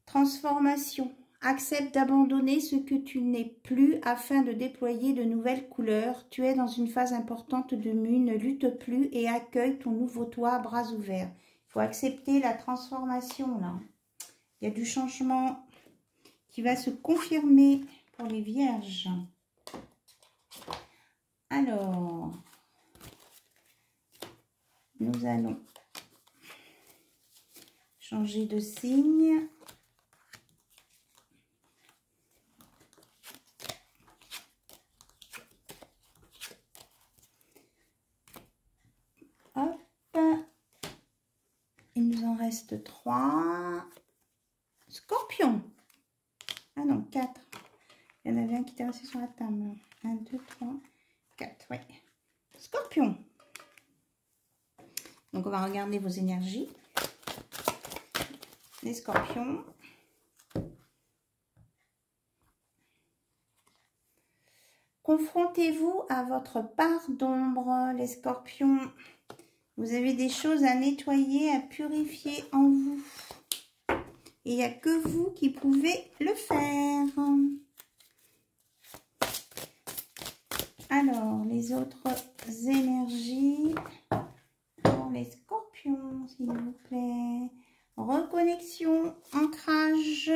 Transformation. Accepte d'abandonner ce que tu n'es plus afin de déployer de nouvelles couleurs. Tu es dans une phase importante de mue. Ne lutte plus et accueille ton nouveau toi à bras ouverts. Il faut accepter la transformation, là. Il y a du changement qui va se confirmer pour les vierges. Alors, nous allons changer de signe. Hop. Il nous en reste 3. Scorpion. Ah non, 4. Il y en avait un qui était resté sur la table. 1, 2, 3, 4. Ouais. Scorpion. Donc, on va regarder vos énergies. Les scorpions. Confrontez-vous à votre part d'ombre, les scorpions. Vous avez des choses à nettoyer, à purifier en vous. Et il n'y a que vous qui pouvez le faire. Alors, les autres énergies pour les scorpions, s'il vous plaît. Reconnexion, ancrage,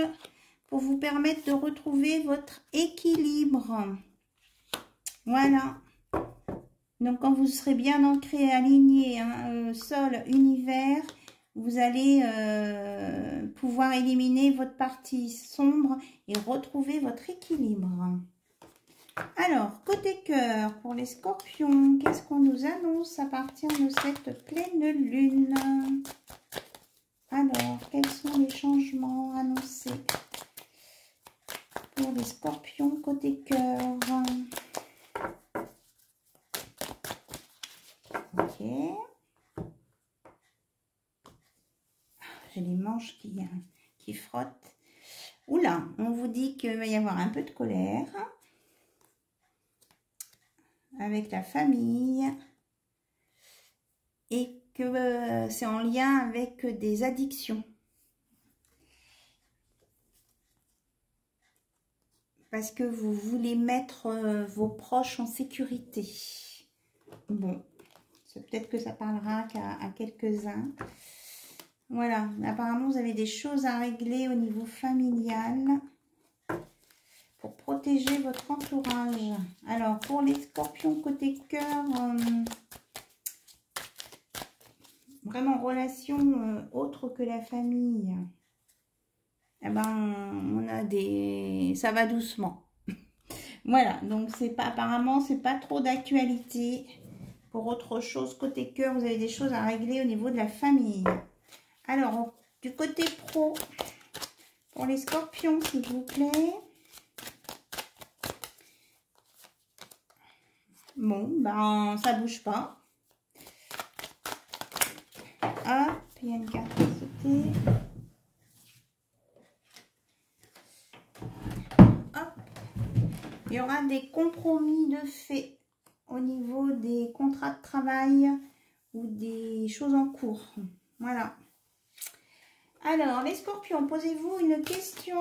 pour vous permettre de retrouver votre équilibre. Voilà. Donc, quand vous serez bien ancré et aligné, hein, sol, univers, vous allez pouvoir éliminer votre partie sombre et retrouver votre équilibre. Alors, côté cœur, pour les scorpions, qu'est-ce qu'on nous annonce à partir de cette pleine lune? Alors, quels sont les changements annoncés pour les scorpions côté cœur? Ok. J'ai les manches qui frottent. Oula, on vous dit qu'il va y avoir un peu de colère avec la famille et que c'est en lien avec des addictions. Parce que vous voulez mettre vos proches en sécurité. Bon, peut-être que ça parlera qu'à quelques-uns. Voilà, apparemment vous avez des choses à régler au niveau familial pour protéger votre entourage. Alors, pour les scorpions côté cœur, vraiment relation autre que la famille, eh ben, on a des... ça va doucement. Voilà, donc c'est pas, apparemment, c'est pas trop d'actualité. Pour autre chose, côté cœur, vous avez des choses à régler au niveau de la famille. Alors, du côté pro, pour les scorpions, s'il vous plaît. Bon, ben, ça bouge pas. Hop, il y a une carte à sauter. Hop. Il y aura des compromis de fait au niveau des contrats de travail ou des choses en cours. Voilà. Alors, les scorpions, posez-vous une question.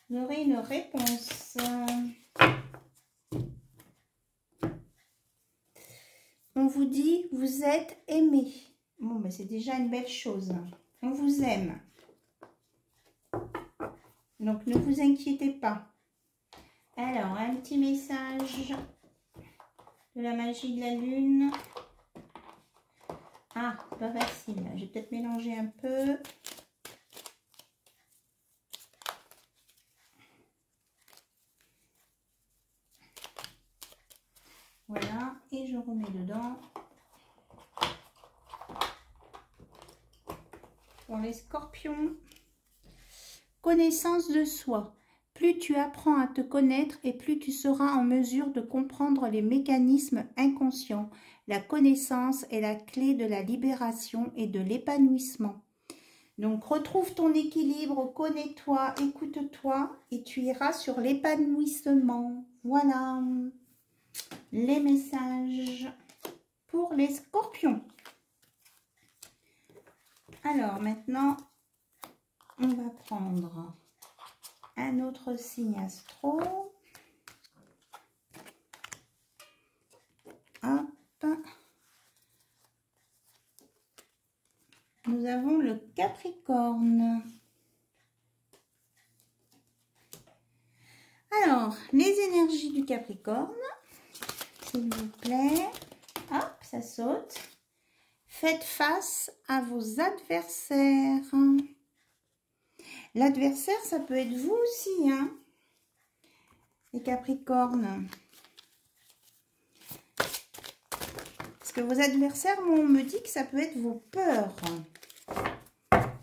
Vous aurez une réponse. On vous dit, vous êtes aimé. Bon, ben c'est déjà une belle chose. On vous aime. Donc, ne vous inquiétez pas. Alors, un petit message de la magie de la lune. Ah, pas facile. Je vais peut-être mélanger un peu. Voilà, et je remets dedans. Pour les scorpions, connaissance de soi. Plus tu apprends à te connaître et plus tu seras en mesure de comprendre les mécanismes inconscients. La connaissance est la clé de la libération et de l'épanouissement. Donc, retrouve ton équilibre, connais-toi, écoute-toi et tu iras sur l'épanouissement. Voilà les messages pour les scorpions. Alors, maintenant, on va prendre un autre signe astro. Hop. Nous avons le Capricorne. Alors, les énergies du Capricorne, s'il vous plaît. Hop, ça saute. Faites face à vos adversaires. L'adversaire, ça peut être vous aussi, hein, les Capricornes. Parce que vos adversaires, on me dit que ça peut être vos peurs.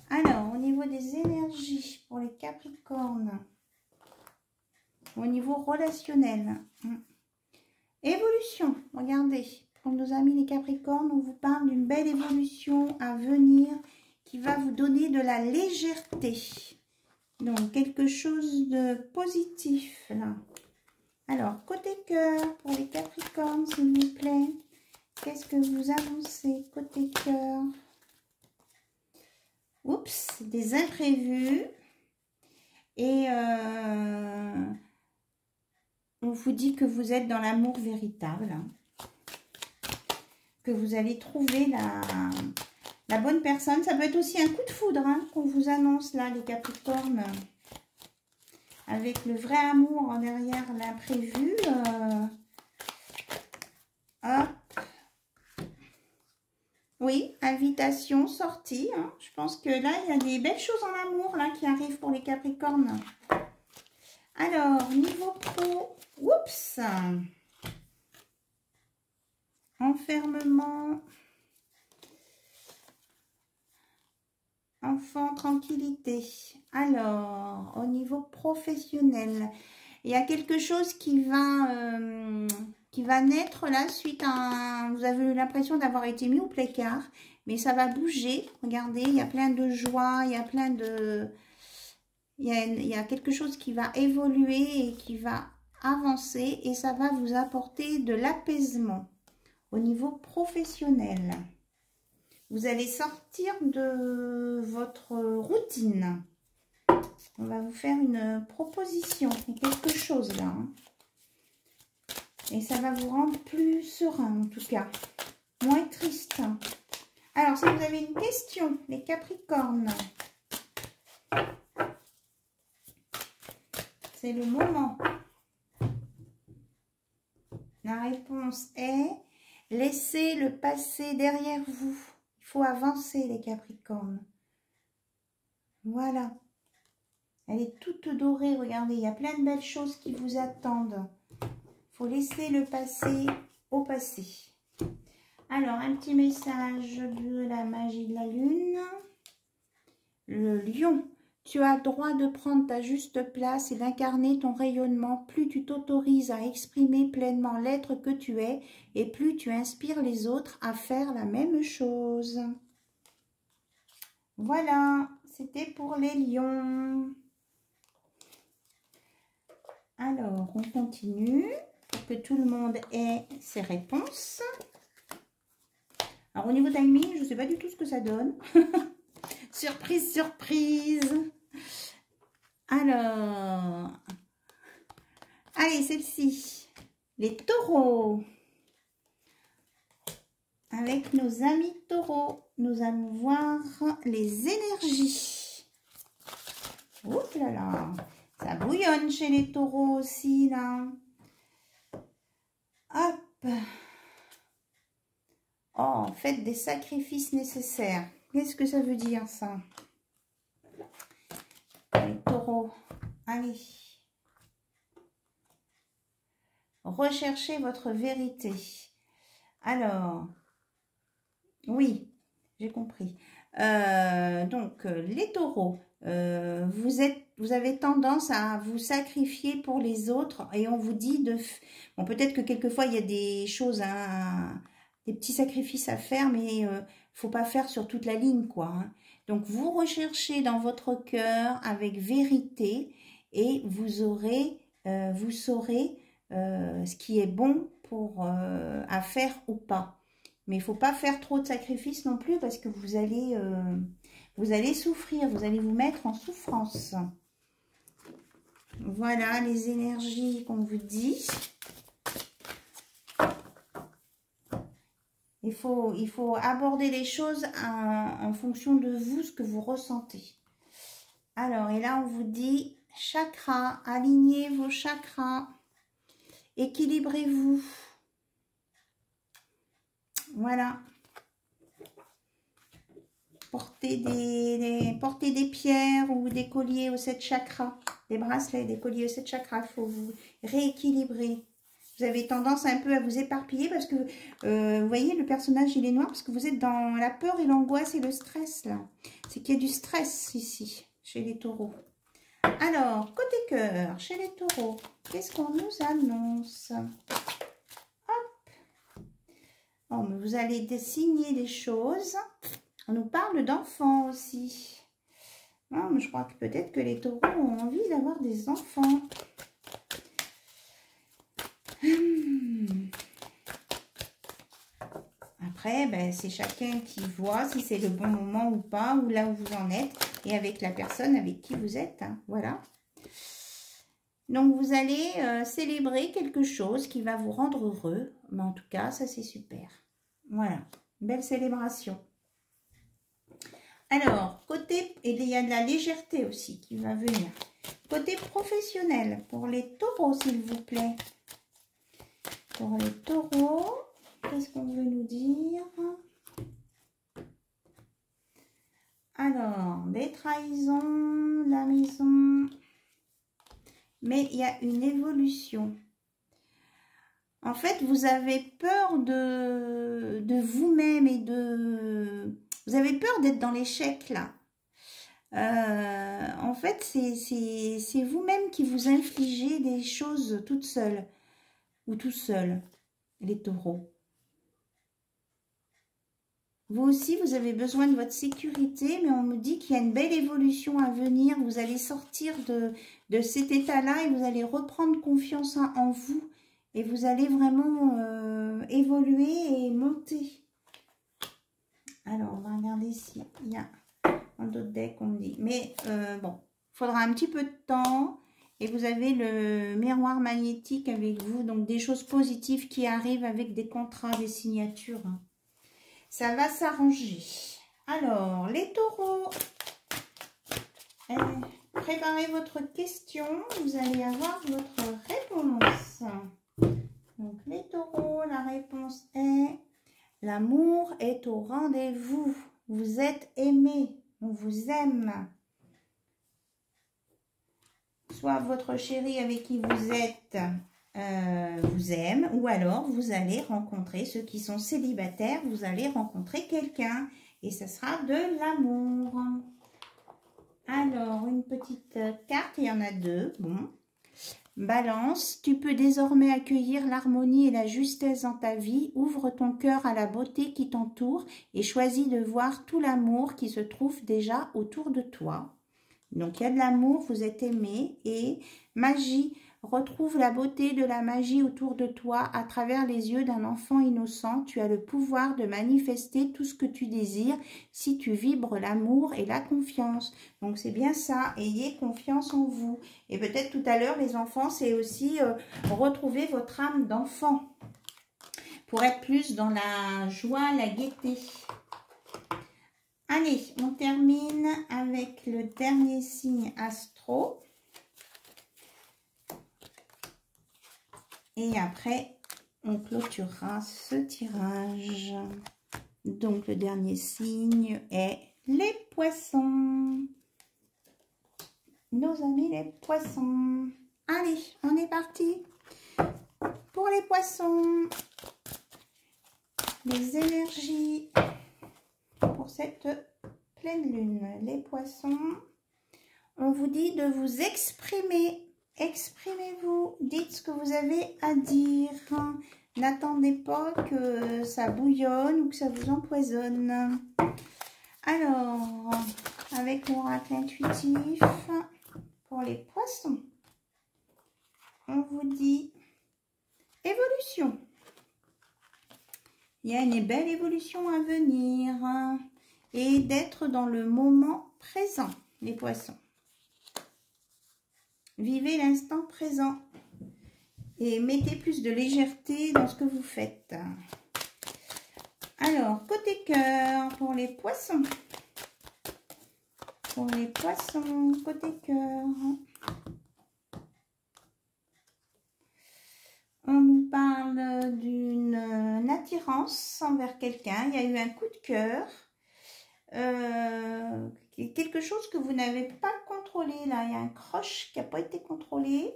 Alors, au niveau des énergies pour les Capricornes, au niveau relationnel, évolution, regardez, pour nos amis les Capricornes, on vous parle d'une belle évolution à venir qui va vous donner de la légèreté. Donc, quelque chose de positif, là. Alors, côté cœur, pour les Capricornes, s'il vous plaît, qu'est-ce que vous annoncez côté cœur? Oups, des imprévus. Et on vous dit que vous êtes dans l'amour véritable. Hein, que vous allez trouver la bonne personne. Ça peut être aussi un coup de foudre, hein, qu'on vous annonce là, les Capricornes. avec le vrai amour en derrière l'imprévu. Hop. Oui, invitation, sortie. Hein. Je pense que là, il y a des belles choses en amour là, qui arrivent pour les Capricornes. Alors, niveau pro, oups, enfermement, enfant, tranquillité. Alors, au niveau professionnel, il y a quelque chose qui va naître là suite à vous avez eu l'impression d'avoir été mis au placard, mais ça va bouger. Regardez, il y a plein de joie, il y a plein de... Il y a quelque chose qui va évoluer et qui va avancer et ça va vous apporter de l'apaisement au niveau professionnel. Vous allez sortir de votre routine. On va vous faire une proposition, quelque chose là. Hein. Et ça va vous rendre plus serein en tout cas, moins triste. Alors, si vous avez une question, les Capricornes, c'est le moment. La réponse est laissez le passé derrière vous. Il faut avancer les Capricornes. Voilà. Elle est toute dorée, regardez, il y a plein de belles choses qui vous attendent. Il faut laisser le passé au passé. Alors, un petit message de la magie de la lune. Le lion. Tu as droit de prendre ta juste place et d'incarner ton rayonnement. Plus tu t'autorises à exprimer pleinement l'être que tu es et plus tu inspires les autres à faire la même chose. Voilà, c'était pour les lions. Alors, on continue pour que tout le monde ait ses réponses. Alors, au niveau timing, je ne sais pas du tout ce que ça donne. Surprise, surprise. Alors, allez, celle-ci. Les taureaux. Avec nos amis taureaux, nous allons voir les énergies. Oups là là. Ça bouillonne chez les taureaux aussi, là. Hop. Oh, faites des sacrifices nécessaires. Qu'est-ce que ça veut dire, ça? Les taureaux. Allez. Recherchez votre vérité. Alors, oui, j'ai compris. Donc, les taureaux, vous avez tendance à vous sacrifier pour les autres et on vous dit de... Bon, peut-être que quelquefois, il y a des choses, des petits sacrifices à faire, mais faut pas faire sur toute la ligne, quoi. Hein. Donc, vous recherchez dans votre cœur avec vérité et vous saurez ce qui est bon pour à faire ou pas. Mais il ne faut pas faire trop de sacrifices non plus parce que vous allez souffrir, vous allez vous mettre en souffrance. Voilà les énergies qu'on vous dit. Il faut aborder les choses en fonction de vous, ce que vous ressentez. Alors, et là, on vous dit chakra, alignez vos chakras, équilibrez-vous. Voilà. Portez des pierres ou des colliers aux 7 chakras, des bracelets, des colliers aux 7 chakras. Il faut vous rééquilibrer. Vous avez tendance un peu à vous éparpiller parce que, vous voyez, le personnage, il est noir parce que vous êtes dans la peur et l'angoisse et le stress, là. C'est qu'il y a du stress ici, chez les taureaux. Alors, côté cœur, chez les taureaux, qu'est-ce qu'on nous annonce? Hop. Oh, mais vous allez signer des choses. On nous parle d'enfants aussi. Non, mais je crois que peut-être que les taureaux ont envie d'avoir des enfants. Après, ben, c'est chacun qui voit si c'est le bon moment ou pas, ou là où vous en êtes, et avec la personne avec qui vous êtes. Hein, voilà. Donc, vous allez célébrer quelque chose qui va vous rendre heureux. Mais en tout cas, ça, c'est super. Voilà. Belle célébration. Alors, côté, et il y a de la légèreté aussi qui va venir. Côté professionnel, pour les taureaux, s'il vous plaît. Pour les taureaux, qu'est-ce qu'on veut nous dire? Alors, des trahisons, la maison. Mais il y a une évolution. En fait, vous avez peur de vous-même et de... Vous avez peur d'être dans l'échec, là. En fait, c'est vous-même qui vous infligez des choses toute seule ou tout seul, les taureaux. Vous aussi, vous avez besoin de votre sécurité, mais on me dit qu'il y a une belle évolution à venir. Vous allez sortir de cet état-là et vous allez reprendre confiance en vous. Et vous allez vraiment évoluer et monter. Alors, on va regarder s'il y a... un autre deck, on me dit. Mais bon, il faudra un petit peu de temps. Et vous avez le miroir magnétique avec vous. Donc, des choses positives qui arrivent avec des contrats, des signatures. Ça va s'arranger. Alors, les taureaux. Préparez votre question. Vous allez avoir votre réponse. Donc, les taureaux, la réponse est... L'amour est au rendez-vous. Vous êtes aimé. On vous aime. Soit votre chéri avec qui vous êtes vous aime, ou alors vous allez rencontrer ceux qui sont célibataires, vous allez rencontrer quelqu'un et ce sera de l'amour. Alors, une petite carte, il y en a deux. Bon. Balance, tu peux désormais accueillir l'harmonie et la justesse dans ta vie. Ouvre ton cœur à la beauté qui t'entoure et choisis de voir tout l'amour qui se trouve déjà autour de toi. Donc, il y a de l'amour, vous êtes aimé. Et magie, retrouve la beauté de la magie autour de toi à travers les yeux d'un enfant innocent. Tu as le pouvoir de manifester tout ce que tu désires si tu vibres l'amour et la confiance. Donc, c'est bien ça. Ayez confiance en vous. Et peut-être tout à l'heure, les enfants, c'est aussi retrouver votre âme d'enfant pour être plus dans la joie, la gaieté. Allez, on termine avec le dernier signe astro. Et après, on clôturera ce tirage. Donc, le dernier signe est les poissons. Nos amis les poissons. Allez, on est parti. Pour les poissons, les énergies pour cette pleine lune. Les poissons, on vous dit de vous exprimer. Exprimez-vous, dites ce que vous avez à dire. N'attendez pas que ça bouillonne ou que ça vous empoisonne. Alors, avec l'oracle intuitif, pour les poissons, on vous dit évolution. Il y a une belle évolution à venir et d'être dans le moment présent, les poissons. Vivez l'instant présent et mettez plus de légèreté dans ce que vous faites. Alors, côté cœur, pour les poissons. Pour les poissons, côté cœur. On nous parle d'une attirance envers quelqu'un. Il y a eu un coup de cœur. Quelque chose que vous n'avez pas contrôlé. Là, il y a un crush qui n'a pas été contrôlé.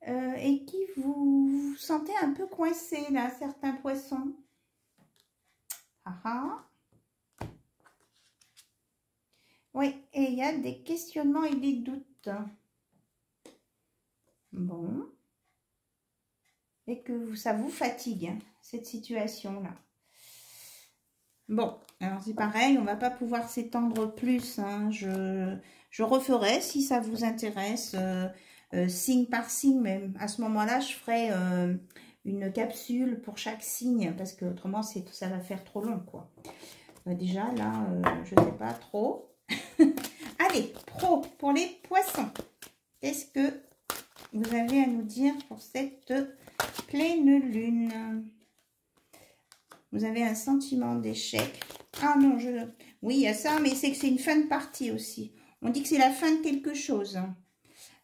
Et qui vous sentez un peu coincé, là, certains poissons. Ah ah. Oui, et il y a des questionnements et des doutes. Bon. Et que ça vous fatigue, hein, cette situation-là. Bon, alors c'est pareil, on ne va pas pouvoir s'étendre plus. Hein. Je referai si ça vous intéresse, signe par signe. Même à ce moment-là, je ferai une capsule pour chaque signe, parce que autrement, ça va faire trop long, quoi. Déjà, là, je ne sais pas trop. Allez, pour les poissons. Qu'est-ce que vous avez à nous dire pour cette pleine lune? Vous avez un sentiment d'échec. Ah non, oui, il y a ça, mais c'est que c'est une fin de partie aussi. On dit que c'est la fin de quelque chose.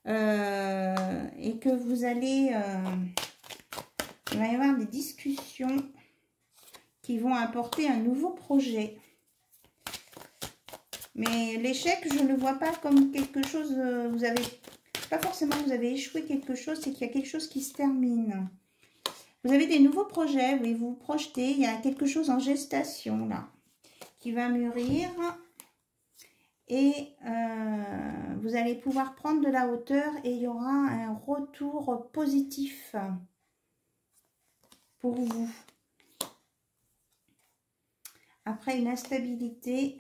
et que vous allez... il va y avoir des discussions qui vont apporter un nouveau projet. Mais l'échec, je ne le vois pas comme quelque chose... vous avez... Pas forcément vous avez échoué quelque chose, c'est qu'il y a quelque chose qui se termine. Vous avez des nouveaux projets, oui, vous vous projetez. Il y a quelque chose en gestation, là, qui va mûrir. Et vous allez pouvoir prendre de la hauteur et il y aura un retour positif pour vous. Après une instabilité,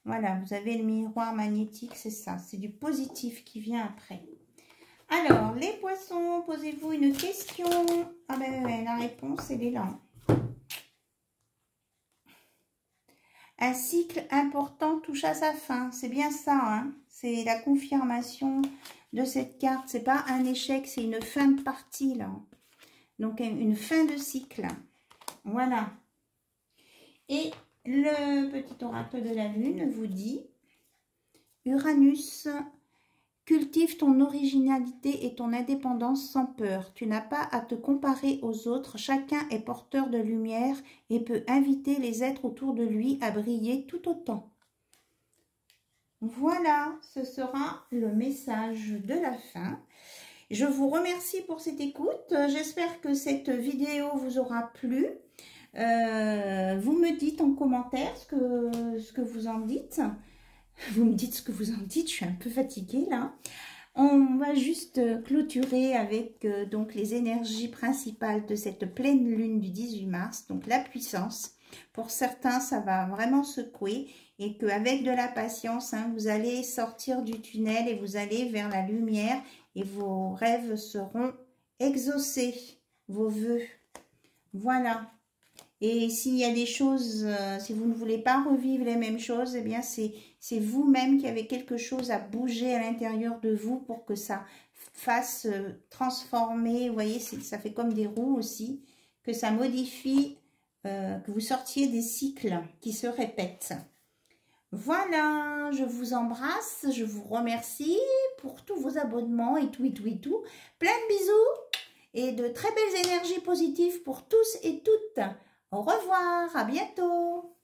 voilà, vous avez le miroir magnétique, c'est ça. C'est du positif qui vient après. Alors, les poissons, posez-vous une question. Ah ben ouais, la réponse, elle est là. Un cycle important touche à sa fin. C'est bien ça, hein? C'est la confirmation de cette carte. C'est pas un échec, c'est une fin de partie, là. Donc, une fin de cycle. Voilà. Et le petit oracle de la Lune vous dit, Uranus, cultive ton originalité et ton indépendance sans peur. Tu n'as pas à te comparer aux autres. Chacun est porteur de lumière et peut inviter les êtres autour de lui à briller tout autant. Voilà, ce sera le message de la fin. Je vous remercie pour cette écoute. J'espère que cette vidéo vous aura plu. Vous me dites en commentaire ce que vous en dites. Vous me dites ce que vous en dites, je suis un peu fatiguée là. On va juste clôturer avec donc les énergies principales de cette pleine lune du 18 mars, donc la puissance. Pour certains, ça va vraiment secouer et qu'avec de la patience, hein, vous allez sortir du tunnel et vous allez vers la lumière et vos rêves seront exaucés, vos vœux. Voilà. Et s'il y a des choses, si vous ne voulez pas revivre les mêmes choses, eh bien c'est vous-même qui avez quelque chose à bouger à l'intérieur de vous pour que ça fasse transformer. Vous voyez, ça fait comme des roues aussi, que ça modifie, que vous sortiez des cycles qui se répètent. Voilà, je vous embrasse, je vous remercie pour tous vos abonnements et tout, et tout, et tout. Plein de bisous et de très belles énergies positives pour tous et toutes. Au revoir, à bientôt.